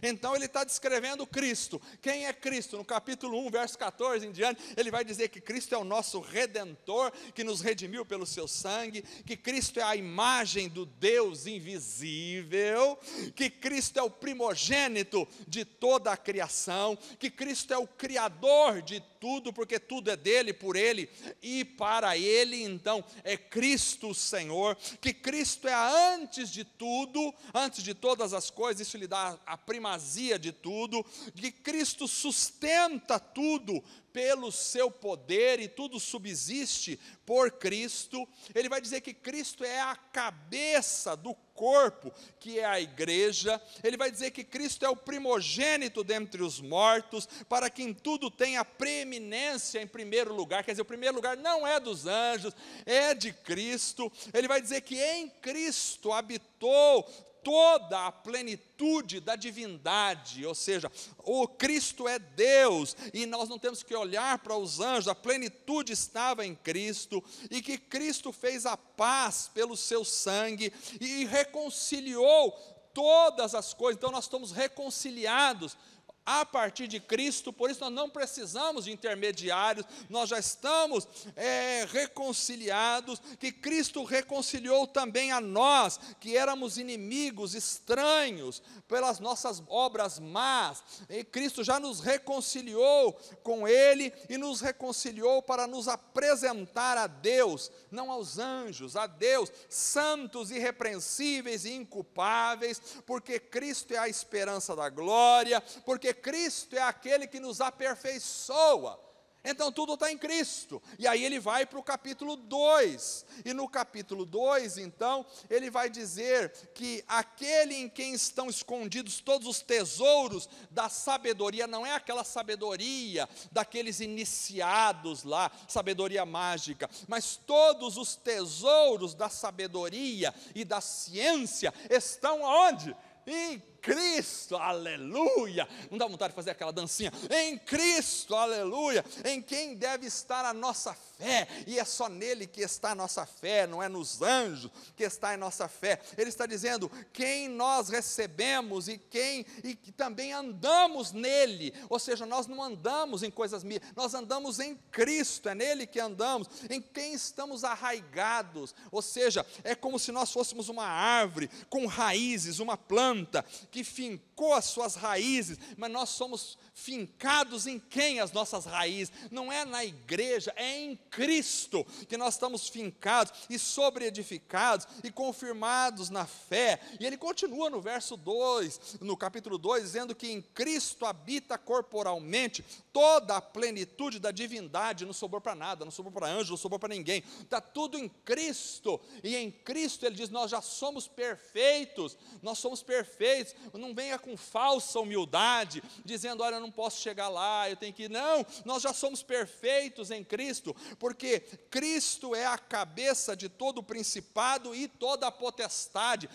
Então ele está descrevendo Cristo. Quem é Cristo? No capítulo 1, verso 14 em diante, ele vai dizer que Cristo é o nosso Redentor, que nos redimiu pelo seu sangue, que Cristo é a imagem do Deus invisível, que Cristo é o primogênito de toda a criação, que Cristo é o Criador de tudo, porque tudo é dele, por ele e para ele. Então é Cristo o Senhor, que Cristo é antes de tudo, antes de todas as coisas. Isso lhe dá a primazia de tudo, que Cristo sustenta tudo pelo seu poder, e tudo subsiste por Cristo. Ele vai dizer que Cristo é a cabeça do corpo, que é a igreja. Ele vai dizer que Cristo é o primogênito dentre os mortos, para que em tudo tenha preeminência em primeiro lugar. Quer dizer, o primeiro lugar não é dos anjos, é de Cristo. Ele vai dizer que em Cristo habitou toda a plenitude da divindade, ou seja, o Cristo é Deus, e nós não temos que olhar para os anjos, a plenitude estava em Cristo, e que Cristo fez a paz pelo seu sangue, e reconciliou todas as coisas. Então nós estamos reconciliados a partir de Cristo. Por isso nós não precisamos de intermediários, nós já estamos reconciliados, que Cristo reconciliou também a nós, que éramos inimigos, estranhos, pelas nossas obras más, e Cristo já nos reconciliou com Ele, e nos reconciliou para nos apresentar a Deus, não aos anjos, a Deus, santos, irrepreensíveis e inculpáveis, porque Cristo é a esperança da glória, porque Cristo é aquele que nos aperfeiçoa. Então tudo está em Cristo. E aí ele vai para o capítulo 2, e no capítulo 2, então, ele vai dizer que aquele em quem estão escondidos todos os tesouros da sabedoria, não é aquela sabedoria daqueles iniciados lá, sabedoria mágica, mas todos os tesouros da sabedoria e da ciência estão onde? Em Cristo, aleluia. Não dá vontade de fazer aquela dancinha? Em Cristo, aleluia, em quem deve estar a nossa fé, e é só nele que está a nossa fé, não é nos anjos que está a nossa fé. Ele está dizendo quem nós recebemos e que também andamos nele, ou seja, nós não andamos em coisas minhas, nós andamos em Cristo, é nele que andamos, em quem estamos arraigados, ou seja, é como se nós fôssemos uma árvore com raízes, uma planta que fincou as suas raízes, mas nós somos fincados em quem as nossas raízes? Não é na igreja, é em Cristo que nós estamos fincados e sobreedificados e confirmados na fé. E ele continua no verso 2, no capítulo 2, dizendo que em Cristo habita corporalmente toda a plenitude da divindade. Não sobrou para nada, não sobrou para anjo, não sobrou para ninguém, está tudo em Cristo. E em Cristo ele diz, nós já somos perfeitos, nós somos perfeitos. Não venha com falsa humildade, dizendo, olha, eu não posso chegar lá, eu tenho que ir. Não, nós já somos perfeitos em Cristo, porque Cristo é a cabeça de todo o principado e toda a potestade.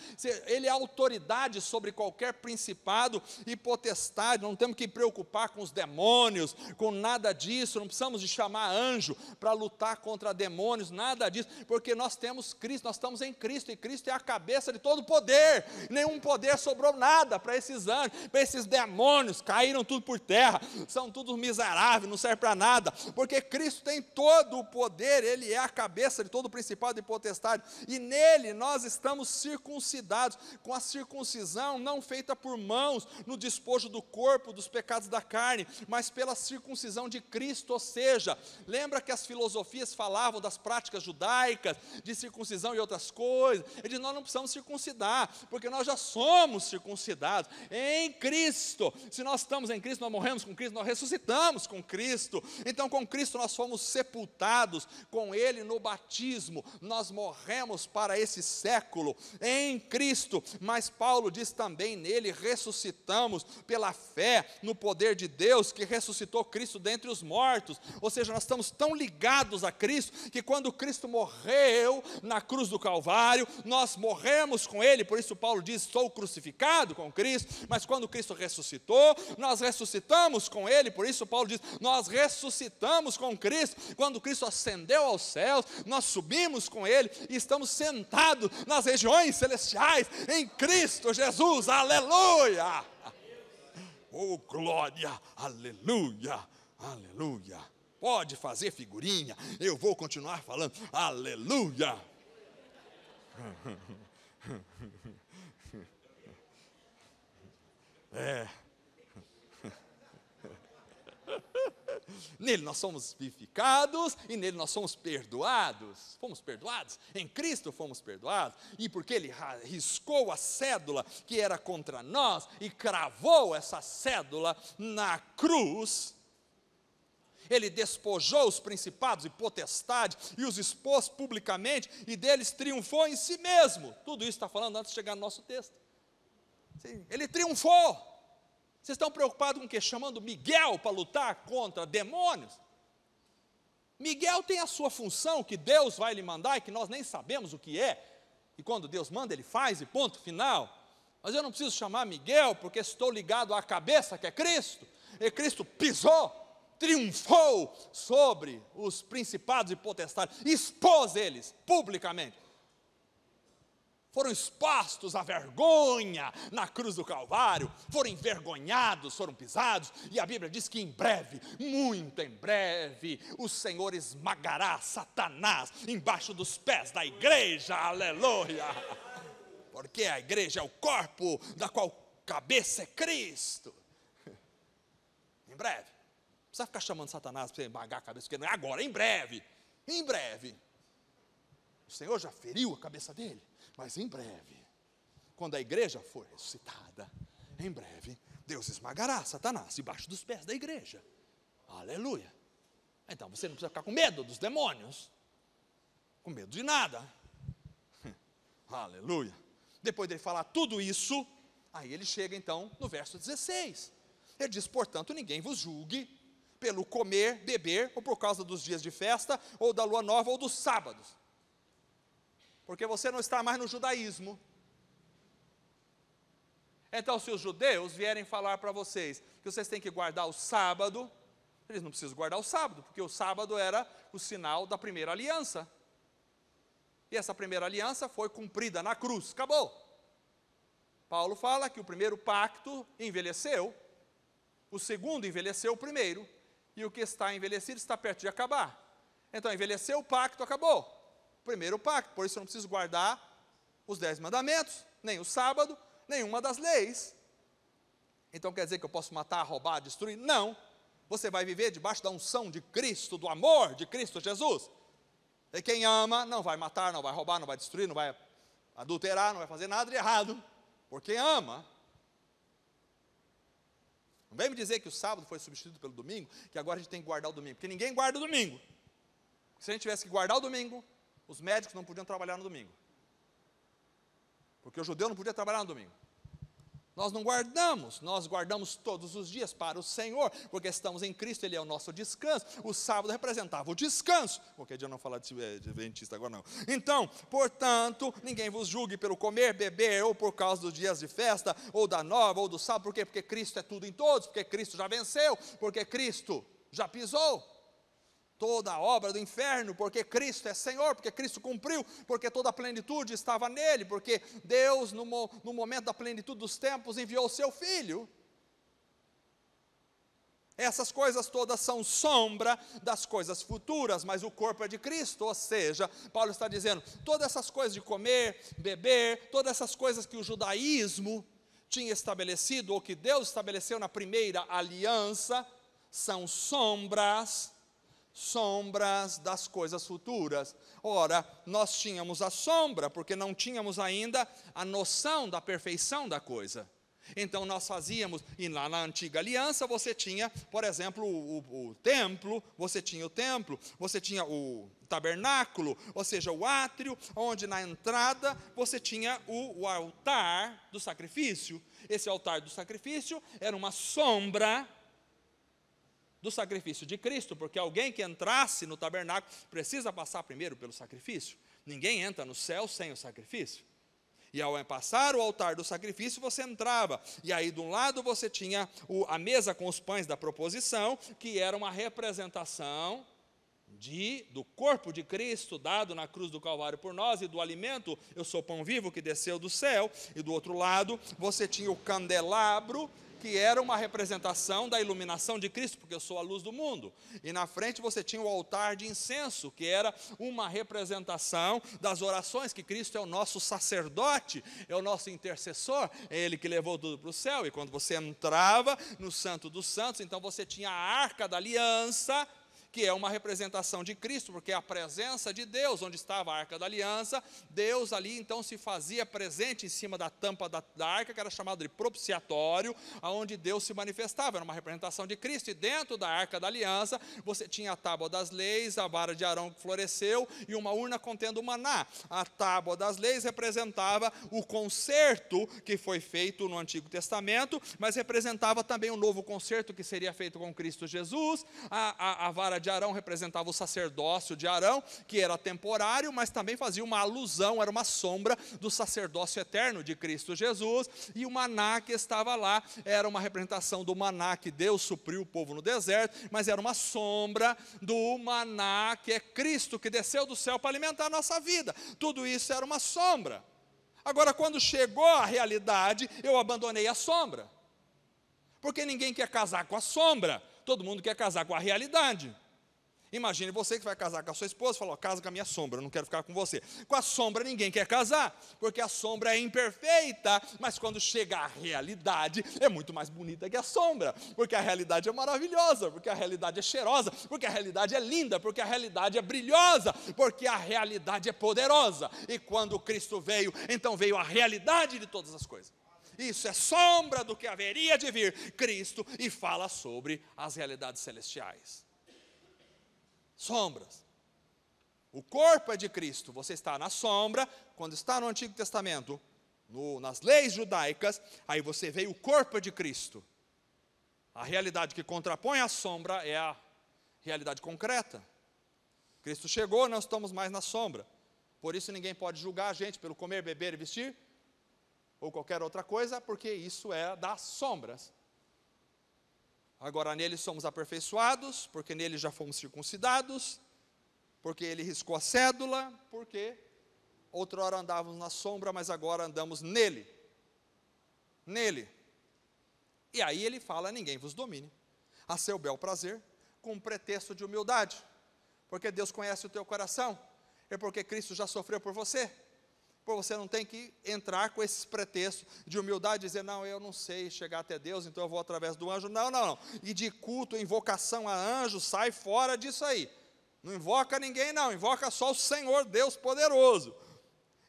Ele é a autoridade sobre qualquer principado e potestade. Não temos que preocupar com os demônios, com nada disso, não precisamos de chamar anjo para lutar contra demônios, nada disso, porque nós temos Cristo, nós estamos em Cristo, e Cristo é a cabeça de todo poder. Nenhum poder sobrou nada para esses anjos, para esses demônios, caíram tudo por terra, são todos miseráveis, não serve para nada, porque Cristo tem todo o poder, Ele é a cabeça de todo o principado e potestade, e nele nós estamos circuncidados, com a circuncisão não feita por mãos, no despojo do corpo, dos pecados da carne, mas pela circuncisão de Cristo. Ou seja, lembra que as filosofias falavam das práticas judaicas, de circuncisão e outras coisas? Ele diz, nós não precisamos circuncidar, porque nós já somos circuncidados, ressuscitados em Cristo. Se nós estamos em Cristo, nós morremos com Cristo, nós ressuscitamos com Cristo. Então com Cristo nós fomos sepultados com Ele no batismo, nós morremos para esse século em Cristo, mas Paulo diz também: nele ressuscitamos pela fé no poder de Deus que ressuscitou Cristo dentre os mortos. Ou seja, nós estamos tão ligados a Cristo que quando Cristo morreu na cruz do Calvário, nós morremos com Ele. Por isso Paulo diz: sou crucificado com Cristo. Mas quando Cristo ressuscitou, nós ressuscitamos com Ele. Por isso Paulo diz: nós ressuscitamos com Cristo. Quando Cristo ascendeu aos céus, nós subimos com Ele e estamos sentados nas regiões celestiais em Cristo Jesus. Aleluia! Oh, glória! Aleluia! Aleluia! Pode fazer figurinha, eu vou continuar falando aleluia. Nele nós somos vivificados e nele nós somos perdoados. Fomos perdoados, em Cristo fomos perdoados. E porque Ele riscou a cédula que era contra nós e cravou essa cédula na cruz, Ele despojou os principados e potestades e os expôs publicamente e deles triunfou em si mesmo. Tudo isso está falando antes de chegar no nosso texto. Sim, Ele triunfou. Vocês estão preocupados com o quê? Chamando Miguel para lutar contra demônios? Miguel tem a sua função que Deus vai lhe mandar e que nós nem sabemos o que é. E quando Deus manda, Ele faz e ponto final. Mas eu não preciso chamar Miguel porque estou ligado à cabeça que é Cristo. E Cristo pisou, triunfou sobre os principados e potestades, expôs eles publicamente. Foram expostos à vergonha na cruz do Calvário, foram envergonhados, foram pisados, e a Bíblia diz que em breve, muito em breve, o Senhor esmagará Satanás embaixo dos pés da igreja, aleluia, porque a igreja é o corpo da qual cabeça é Cristo. Em breve, não precisa ficar chamando Satanás para esmagar a cabeça, porque não é agora, em breve, o Senhor já feriu a cabeça dele. Mas em breve, quando a igreja for ressuscitada, em breve, Deus esmagará Satanás debaixo dos pés da igreja. Aleluia. Então você não precisa ficar com medo dos demônios, com medo de nada. Aleluia. Depois dele falar tudo isso, aí ele chega então no verso 16. Ele diz: portanto, ninguém vos julgue pelo comer, beber, ou por causa dos dias de festa, ou da lua nova, ou dos sábados. Porque você não está mais no judaísmo. Então, se os judeus vierem falar para vocês que vocês têm que guardar o sábado, eles não precisam guardar o sábado, porque o sábado era o sinal da primeira aliança. E essa primeira aliança foi cumprida na cruz, acabou. Paulo fala que o primeiro pacto envelheceu, o segundo envelheceu o primeiro, e o que está envelhecido está perto de acabar. Então, envelheceu o pacto, acabou. Primeiro pacto, por isso eu não preciso guardar os 10 mandamentos, nem o sábado, nenhuma das leis. Então quer dizer que eu posso matar, roubar, destruir? Não. Você vai viver debaixo da unção de Cristo, do amor de Cristo Jesus. E quem ama não vai matar, não vai roubar, não vai destruir, não vai adulterar, não vai fazer nada de errado, porque ama. Não vem me dizer que o sábado foi substituído pelo domingo, que agora a gente tem que guardar o domingo, porque ninguém guarda o domingo. Se a gente tivesse que guardar o domingo, os médicos não podiam trabalhar no domingo, porque o judeu não podia trabalhar no domingo. Nós não guardamos, nós guardamos todos os dias para o Senhor, porque estamos em Cristo, Ele é o nosso descanso. O sábado representava o descanso. Qualquer dia eu não falar de adventista agora não. Então, portanto, ninguém vos julgue pelo comer, beber, ou por causa dos dias de festa, ou da nova, ou do sábado. Por quê? Porque Cristo é tudo em todos, porque Cristo já venceu, porque Cristo já pisou toda a obra do inferno, porque Cristo é Senhor, porque Cristo cumpriu, porque toda a plenitude estava nele, porque Deus, no momento da plenitude dos tempos, enviou o seu Filho. Essas coisas todas são sombra das coisas futuras, mas o corpo é de Cristo, ou seja, Paulo está dizendo, todas essas coisas de comer, beber, todas essas coisas que o judaísmo tinha estabelecido, ou que Deus estabeleceu na primeira aliança, são sombras das coisas futuras. Ora, nós tínhamos a sombra, porque não tínhamos ainda a noção da perfeição da coisa. Então nós fazíamos, e lá na antiga aliança você tinha, por exemplo, o templo, você tinha o tabernáculo, ou seja, o átrio, onde na entrada você tinha o altar do sacrifício. Esse altar do sacrifício era uma sombra do sacrifício de Cristo, porque alguém que entrasse no tabernáculo precisa passar primeiro pelo sacrifício. Ninguém entra no céu sem o sacrifício. E ao passar o altar do sacrifício, você entrava. E aí, de um lado, você tinha a mesa com os pães da proposição, que era uma representação do corpo de Cristo, dado na cruz do Calvário por nós, e do alimento, eu sou pão vivo que desceu do céu. E do outro lado, você tinha o candelabro, que era uma representação da iluminação de Cristo, porque eu sou a luz do mundo. E na frente você tinha o altar de incenso, que era uma representação das orações, que Cristo é o nosso sacerdote, é o nosso intercessor, é Ele que levou tudo para o céu. E quando você entrava no Santo dos Santos, então você tinha a Arca da Aliança, que é uma representação de Cristo, porque é a presença de Deus, onde estava a Arca da Aliança. Deus ali então se fazia presente em cima da tampa da arca, que era chamado de propiciatório, aonde Deus se manifestava, era uma representação de Cristo. E dentro da Arca da Aliança, você tinha a tábua das leis, a vara de Arão que floresceu, e uma urna contendo o maná. A tábua das leis representava o concerto que foi feito no Antigo Testamento, mas representava também o novo concerto que seria feito com Cristo Jesus. A vara de Arão representava o sacerdócio de Arão, que era temporário, mas também fazia uma alusão, era uma sombra do sacerdócio eterno de Cristo Jesus. E o maná que estava lá era uma representação do maná que Deus supriu o povo no deserto, mas era uma sombra do maná que é Cristo, que desceu do céu para alimentar a nossa vida. Tudo isso era uma sombra. Agora, quando chegou a realidade, eu abandonei a sombra, porque ninguém quer casar com a sombra, todo mundo quer casar com a realidade. Imagine você que vai casar com a sua esposa, fala, casa com a minha sombra, eu não quero ficar com você. Com a sombra ninguém quer casar, porque a sombra é imperfeita, mas quando chega a realidade, é muito mais bonita que a sombra, porque a realidade é maravilhosa, porque a realidade é cheirosa, porque a realidade é linda, porque a realidade é brilhosa, porque a realidade é poderosa. E quando Cristo veio, então veio a realidade de todas as coisas. Isso é sombra do que haveria de vir, Cristo, e fala sobre as realidades celestiais. Sombras. O corpo é de Cristo, você está na sombra. Quando está no Antigo Testamento, nas leis judaicas, aí você vê o corpo de Cristo. A realidade que contrapõe a sombra é a realidade concreta. Cristo chegou, não estamos mais na sombra. Por isso ninguém pode julgar a gente pelo comer, beber e vestir, ou qualquer outra coisa, porque isso é das sombras. Agora nele somos aperfeiçoados, porque nele já fomos circuncidados, porque ele riscou a cédula, porque outrora andávamos na sombra, mas agora andamos nele. Nele. E aí ele fala, ninguém vos domine, a seu bel prazer, com um pretexto de humildade, porque Deus conhece o teu coração, é porque Cristo já sofreu por você. Você não tem que entrar com esses pretextos de humildade, dizer, não, eu não sei chegar até Deus, então eu vou através do anjo. Não. E de culto, invocação a anjo, sai fora disso aí. Não invoca ninguém não, invoca só o Senhor Deus poderoso.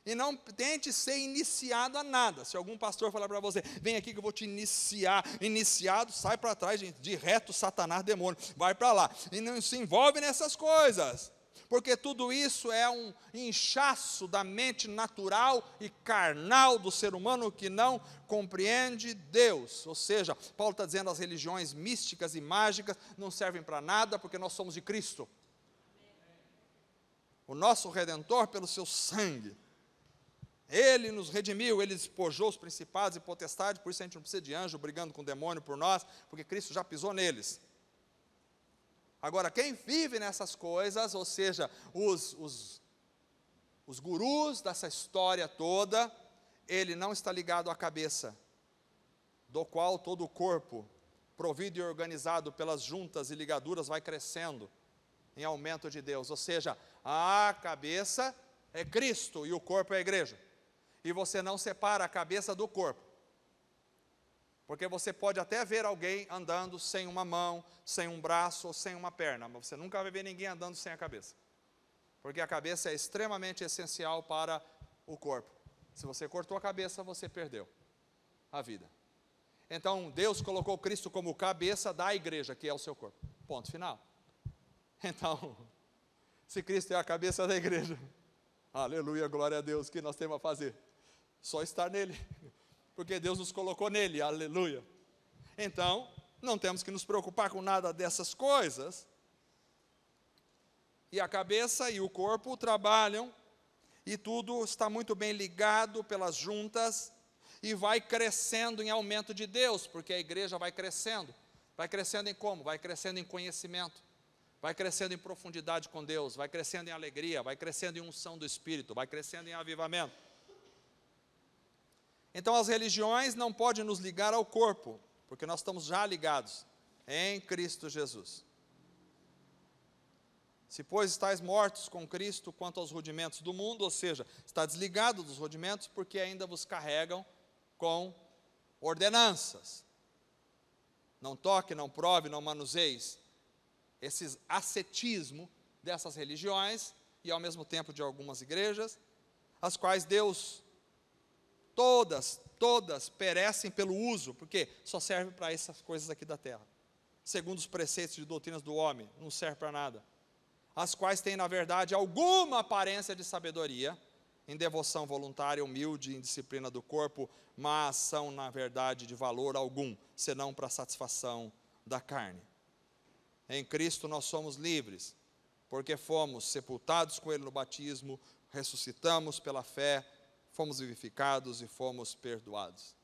E não tente ser iniciado a nada. Se algum pastor falar para você, vem aqui que eu vou te iniciar, iniciado, sai para trás, gente, de reto, Satanás, demônio, vai para lá. E não se envolve nessas coisas. Porque tudo isso é um inchaço da mente natural e carnal do ser humano que não compreende Deus. Ou seja, Paulo está dizendo, as religiões místicas e mágicas não servem para nada, porque nós somos de Cristo. O nosso Redentor pelo seu sangue. Ele nos redimiu, Ele despojou os principados e potestades, por isso a gente não precisa de anjo brigando com o demônio por nós, porque Cristo já pisou neles. Agora, quem vive nessas coisas, ou seja, os gurus dessa história toda, ele não está ligado à cabeça, do qual todo o corpo, provido e organizado pelas juntas e ligaduras, vai crescendo em aumento de Deus. Ou seja, a cabeça é Cristo e o corpo é a igreja. E você não separa a cabeça do corpo. Porque você pode até ver alguém andando sem uma mão, sem um braço ou sem uma perna, mas você nunca vai ver ninguém andando sem a cabeça. Porque a cabeça é extremamente essencial para o corpo. Se você cortou a cabeça, você perdeu a vida. Então, Deus colocou Cristo como cabeça da igreja, que é o seu corpo. Ponto final. Então, se Cristo é a cabeça da igreja, aleluia, glória a Deus, o que nós temos a fazer? Só estar nele, porque Deus nos colocou nele, aleluia. Então, não temos que nos preocupar com nada dessas coisas. E a cabeça e o corpo trabalham, e tudo está muito bem ligado pelas juntas, e vai crescendo em aumento de Deus, porque a igreja vai crescendo em como? Vai crescendo em conhecimento, vai crescendo em profundidade com Deus, vai crescendo em alegria, vai crescendo em unção do Espírito, vai crescendo em avivamento. Então as religiões não podem nos ligar ao corpo, porque nós estamos já ligados em Cristo Jesus. Se, pois, estáis mortos com Cristo quanto aos rudimentos do mundo, ou seja, está desligado dos rudimentos, porque ainda vos carregam com ordenanças. Não toque, não prove, não manuseis. Esse ascetismo dessas religiões, e ao mesmo tempo de algumas igrejas, as quais Deus, todas perecem pelo uso, porque só serve para essas coisas aqui da terra. Segundo os preceitos de doutrinas do homem, não serve para nada. As quais têm, na verdade, alguma aparência de sabedoria, em devoção voluntária, humilde, em disciplina do corpo, mas são, na verdade, de valor algum, senão para a satisfação da carne. Em Cristo nós somos livres, porque fomos sepultados com Ele no batismo, ressuscitamos pela fé, fomos vivificados e fomos perdoados.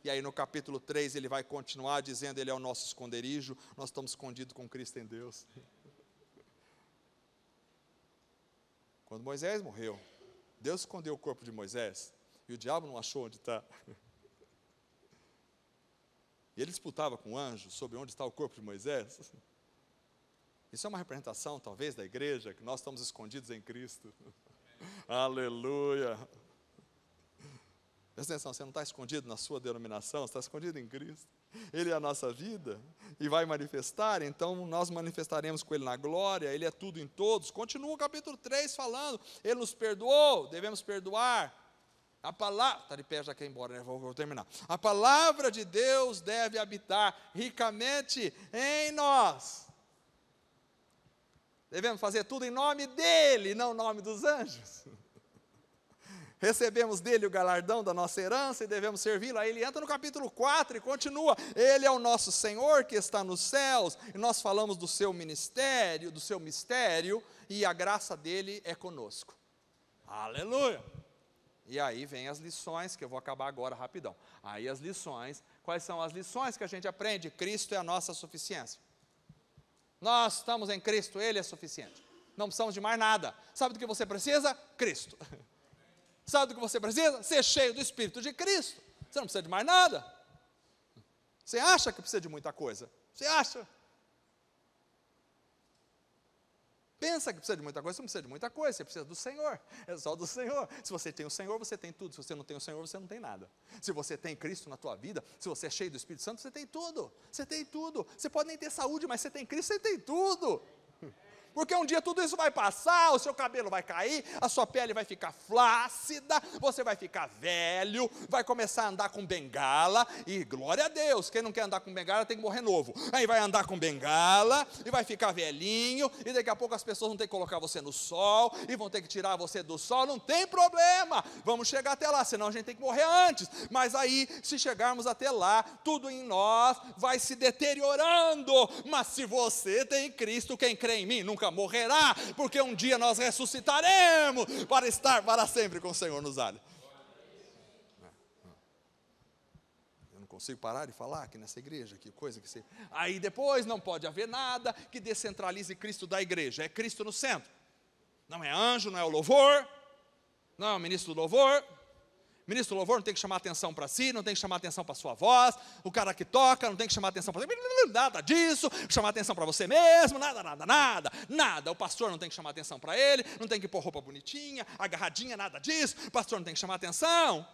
E aí no capítulo 3 ele vai continuar dizendo, Ele é o nosso esconderijo, nós estamos escondidos com Cristo em Deus. Quando Moisés morreu, Deus escondeu o corpo de Moisés, e o diabo não achou onde está. E ele disputava com o anjo sobre onde está o corpo de Moisés. Isso é uma representação, talvez, da igreja, que nós estamos escondidos em Cristo. Aleluia. Presta atenção, você não está escondido na sua denominação, você está escondido em Cristo. Ele é a nossa vida e vai manifestar, então nós manifestaremos com Ele na glória, Ele é tudo em todos. Continua o capítulo 3 falando, Ele nos perdoou, devemos perdoar. A palavra, está de pé já quer ir embora, né? Vou terminar. A palavra de Deus deve habitar ricamente em nós. Devemos fazer tudo em nome dEle, não em nome dos anjos. Recebemos dele o galardão da nossa herança e devemos servi-lo. Aí ele entra no capítulo 4 e continua. Ele é o nosso Senhor que está nos céus. E nós falamos do seu ministério, do seu mistério, e a graça dele é conosco. Aleluia! E aí vem as lições, que eu vou acabar agora rapidão. Aí as lições, quais são as lições que a gente aprende? Cristo é a nossa suficiência. Nós estamos em Cristo, Ele é suficiente. Não precisamos de mais nada. Sabe do que você precisa? Cristo. Sabe do que você precisa? Ser cheio do Espírito de Cristo. Você não precisa de mais nada. Você acha que precisa de muita coisa? Você acha? Pensa que precisa de muita coisa, você não precisa de muita coisa, você precisa do Senhor, é só do Senhor. Se você tem o Senhor, você tem tudo. Se você não tem o Senhor, você não tem nada. Se você tem Cristo na tua vida, se você é cheio do Espírito Santo, você tem tudo. Você tem tudo. Você pode nem ter saúde, mas você tem Cristo, você tem tudo. Porque um dia tudo isso vai passar, o seu cabelo vai cair, a sua pele vai ficar flácida, você vai ficar velho, vai começar a andar com bengala, e glória a Deus, quem não quer andar com bengala tem que morrer novo. Aí vai andar com bengala, e vai ficar velhinho, e daqui a pouco as pessoas vão ter que colocar você no sol, e vão ter que tirar você do sol, não tem problema, vamos chegar até lá, senão a gente tem que morrer antes. Mas aí, se chegarmos até lá, tudo em nós vai se deteriorando, mas se você tem Cristo, quem crê em mim nunca morrerá, porque um dia nós ressuscitaremos para estar para sempre com o Senhor nos ares. Eu não consigo parar de falar aqui nessa igreja, que coisa que você... Aí depois não pode haver nada que descentralize Cristo da igreja, é Cristo no centro. Não é anjo, não é o louvor, não é o ministro do louvor. Ministro do louvor não tem que chamar atenção para si, não tem que chamar atenção para a sua voz, o cara que toca não tem que chamar atenção para nada disso, chamar atenção para você mesmo, nada. O pastor não tem que chamar atenção para ele, não tem que pôr roupa bonitinha, agarradinha, nada disso, o pastor não tem que chamar atenção,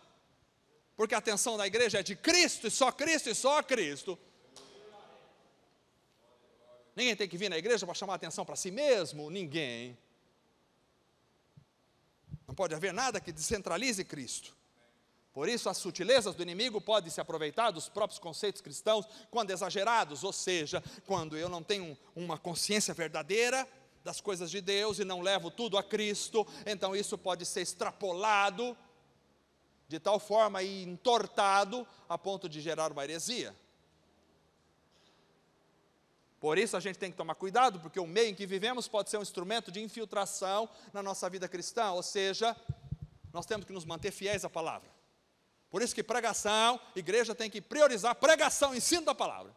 porque a atenção da igreja é de Cristo, e só Cristo, e só Cristo. Ninguém tem que vir na igreja para chamar atenção para si mesmo, ninguém. Não pode haver nada que descentralize Cristo. Por isso, as sutilezas do inimigo podem se aproveitar dos próprios conceitos cristãos quando exagerados, ou seja, quando eu não tenho uma consciência verdadeira das coisas de Deus e não levo tudo a Cristo, então isso pode ser extrapolado de tal forma e entortado a ponto de gerar uma heresia. Por isso a gente tem que tomar cuidado, porque o meio em que vivemos pode ser um instrumento de infiltração na nossa vida cristã, ou seja, nós temos que nos manter fiéis à palavra. Por isso que pregação, igreja tem que priorizar pregação, ensino da palavra.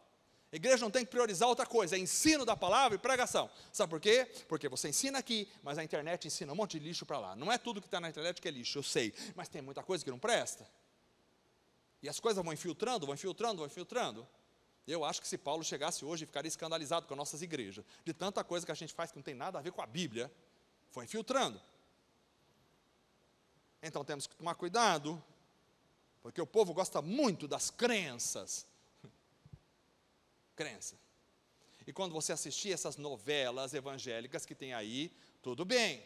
A igreja não tem que priorizar outra coisa, é ensino da palavra e pregação. Sabe por quê? Porque você ensina aqui, mas a internet ensina um monte de lixo para lá. Não é tudo que está na internet que é lixo, eu sei, mas tem muita coisa que não presta. E as coisas vão infiltrando, vão infiltrando, vão infiltrando. Eu acho que se Paulo chegasse hoje, ficaria escandalizado com as nossas igrejas, de tanta coisa que a gente faz que não tem nada a ver com a Bíblia, foi infiltrando. Então temos que tomar cuidado, porque o povo gosta muito das crenças. Crença. E quando você assistir essas novelas evangélicas que tem aí, tudo bem.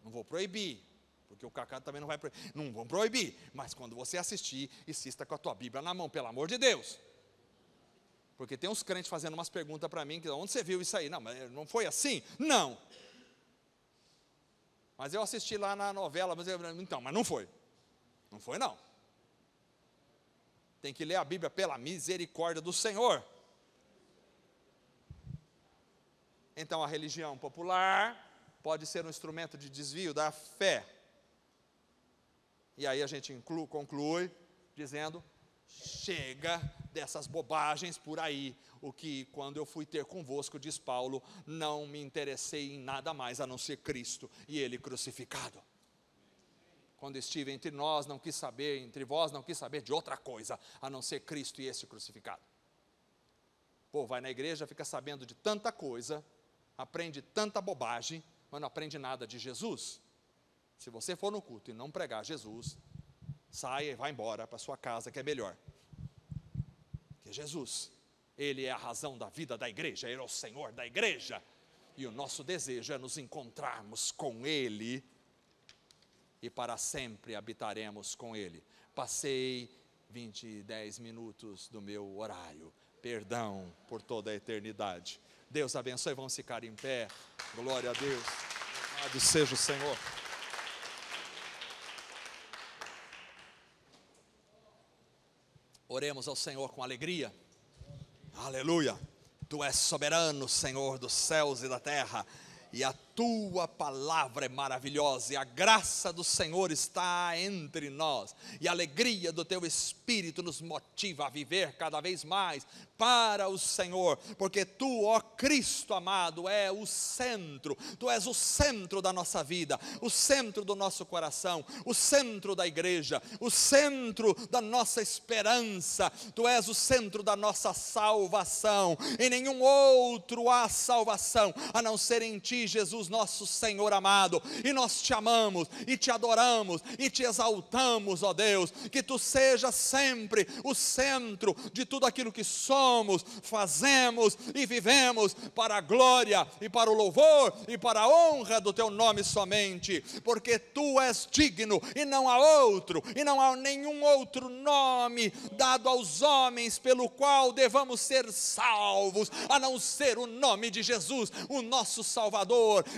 Não vou proibir, porque o Cacá também não vai proibir. Não vão proibir, mas quando você assistir, assista com a tua Bíblia na mão, pelo amor de Deus. Porque tem uns crentes fazendo umas perguntas para mim, que onde você viu isso aí? Não, mas não foi assim? Não. Mas eu assisti lá na novela, mas não foi. Não foi não. Tem que ler a Bíblia pela misericórdia do Senhor. Então a religião popular pode ser um instrumento de desvio da fé. E aí a gente conclui dizendo, chega dessas bobagens por aí, o que quando eu fui ter convosco, diz Paulo, não me interessei em nada mais a não ser Cristo e Ele crucificado. Quando estive entre nós, não quis saber, entre vós, não quis saber de outra coisa, a não ser Cristo e esse crucificado. Pô, vai na igreja, fica sabendo de tanta coisa, aprende tanta bobagem, mas não aprende nada de Jesus. Se você for no culto e não pregar Jesus, saia e vá embora para sua casa, que é melhor. Porque Jesus, Ele é a razão da vida da igreja, Ele é o Senhor da igreja, e o nosso desejo é nos encontrarmos com Ele, e para sempre habitaremos com Ele. Passei 10 minutos do meu horário, perdão por toda a eternidade. Deus abençoe, vamos ficar em pé, glória a Deus, louvado seja o Senhor. Oremos ao Senhor com alegria, aleluia. Tu és soberano, Senhor dos céus e da terra, e a tua palavra é maravilhosa, e a graça do Senhor está entre nós, e a alegria do teu Espírito nos motiva a viver cada vez mais para o Senhor, porque tu, ó Cristo amado, é o centro, tu és o centro da nossa vida, o centro do nosso coração, o centro da igreja, o centro da nossa esperança, tu és o centro da nossa salvação. Em nenhum outro há salvação a não ser em ti, Jesus, nosso Senhor amado, e nós te amamos, e te adoramos, e te exaltamos, ó Deus, que tu sejas sempre o centro de tudo aquilo que somos, fazemos e vivemos, para a glória, e para o louvor, e para a honra do teu nome somente, porque tu és digno, e não há outro, e não há nenhum outro nome dado aos homens, pelo qual devamos ser salvos, a não ser o nome de Jesus, o nosso Salvador,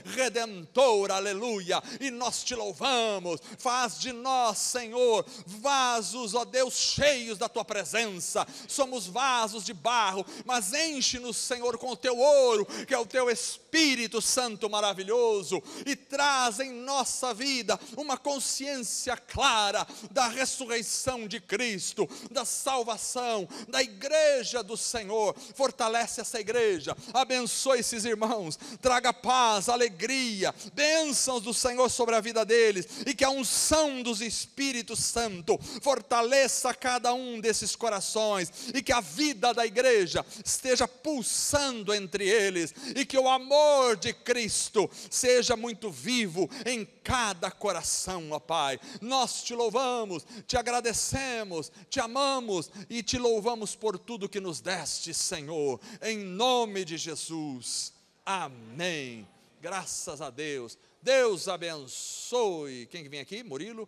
Redentor, aleluia, e nós te louvamos. Faz de nós, Senhor, vasos, ó Deus, cheios da tua presença. Somos vasos de barro, mas enche-nos, Senhor, com o teu ouro, que é o teu Espírito Santo maravilhoso, e traz em nossa vida uma consciência clara da ressurreição de Cristo, da salvação, da igreja do Senhor. Fortalece essa igreja, abençoe esses irmãos, traga paz, alegria, bênçãos do Senhor sobre a vida deles, e que a unção dos Espírito Santo fortaleça cada um desses corações, e que a vida da igreja esteja pulsando entre eles, e que o amor de Cristo seja muito vivo em cada coração, ó Pai. Nós te louvamos, te agradecemos, te amamos e te louvamos por tudo que nos deste, Senhor, em nome de Jesus, amém. Graças a Deus. Deus abençoe. Quem que vem aqui? Murilo,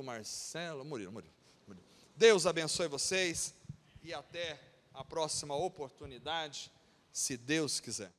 Marcelo, Murilo. Deus abençoe vocês e até a próxima oportunidade, se Deus quiser.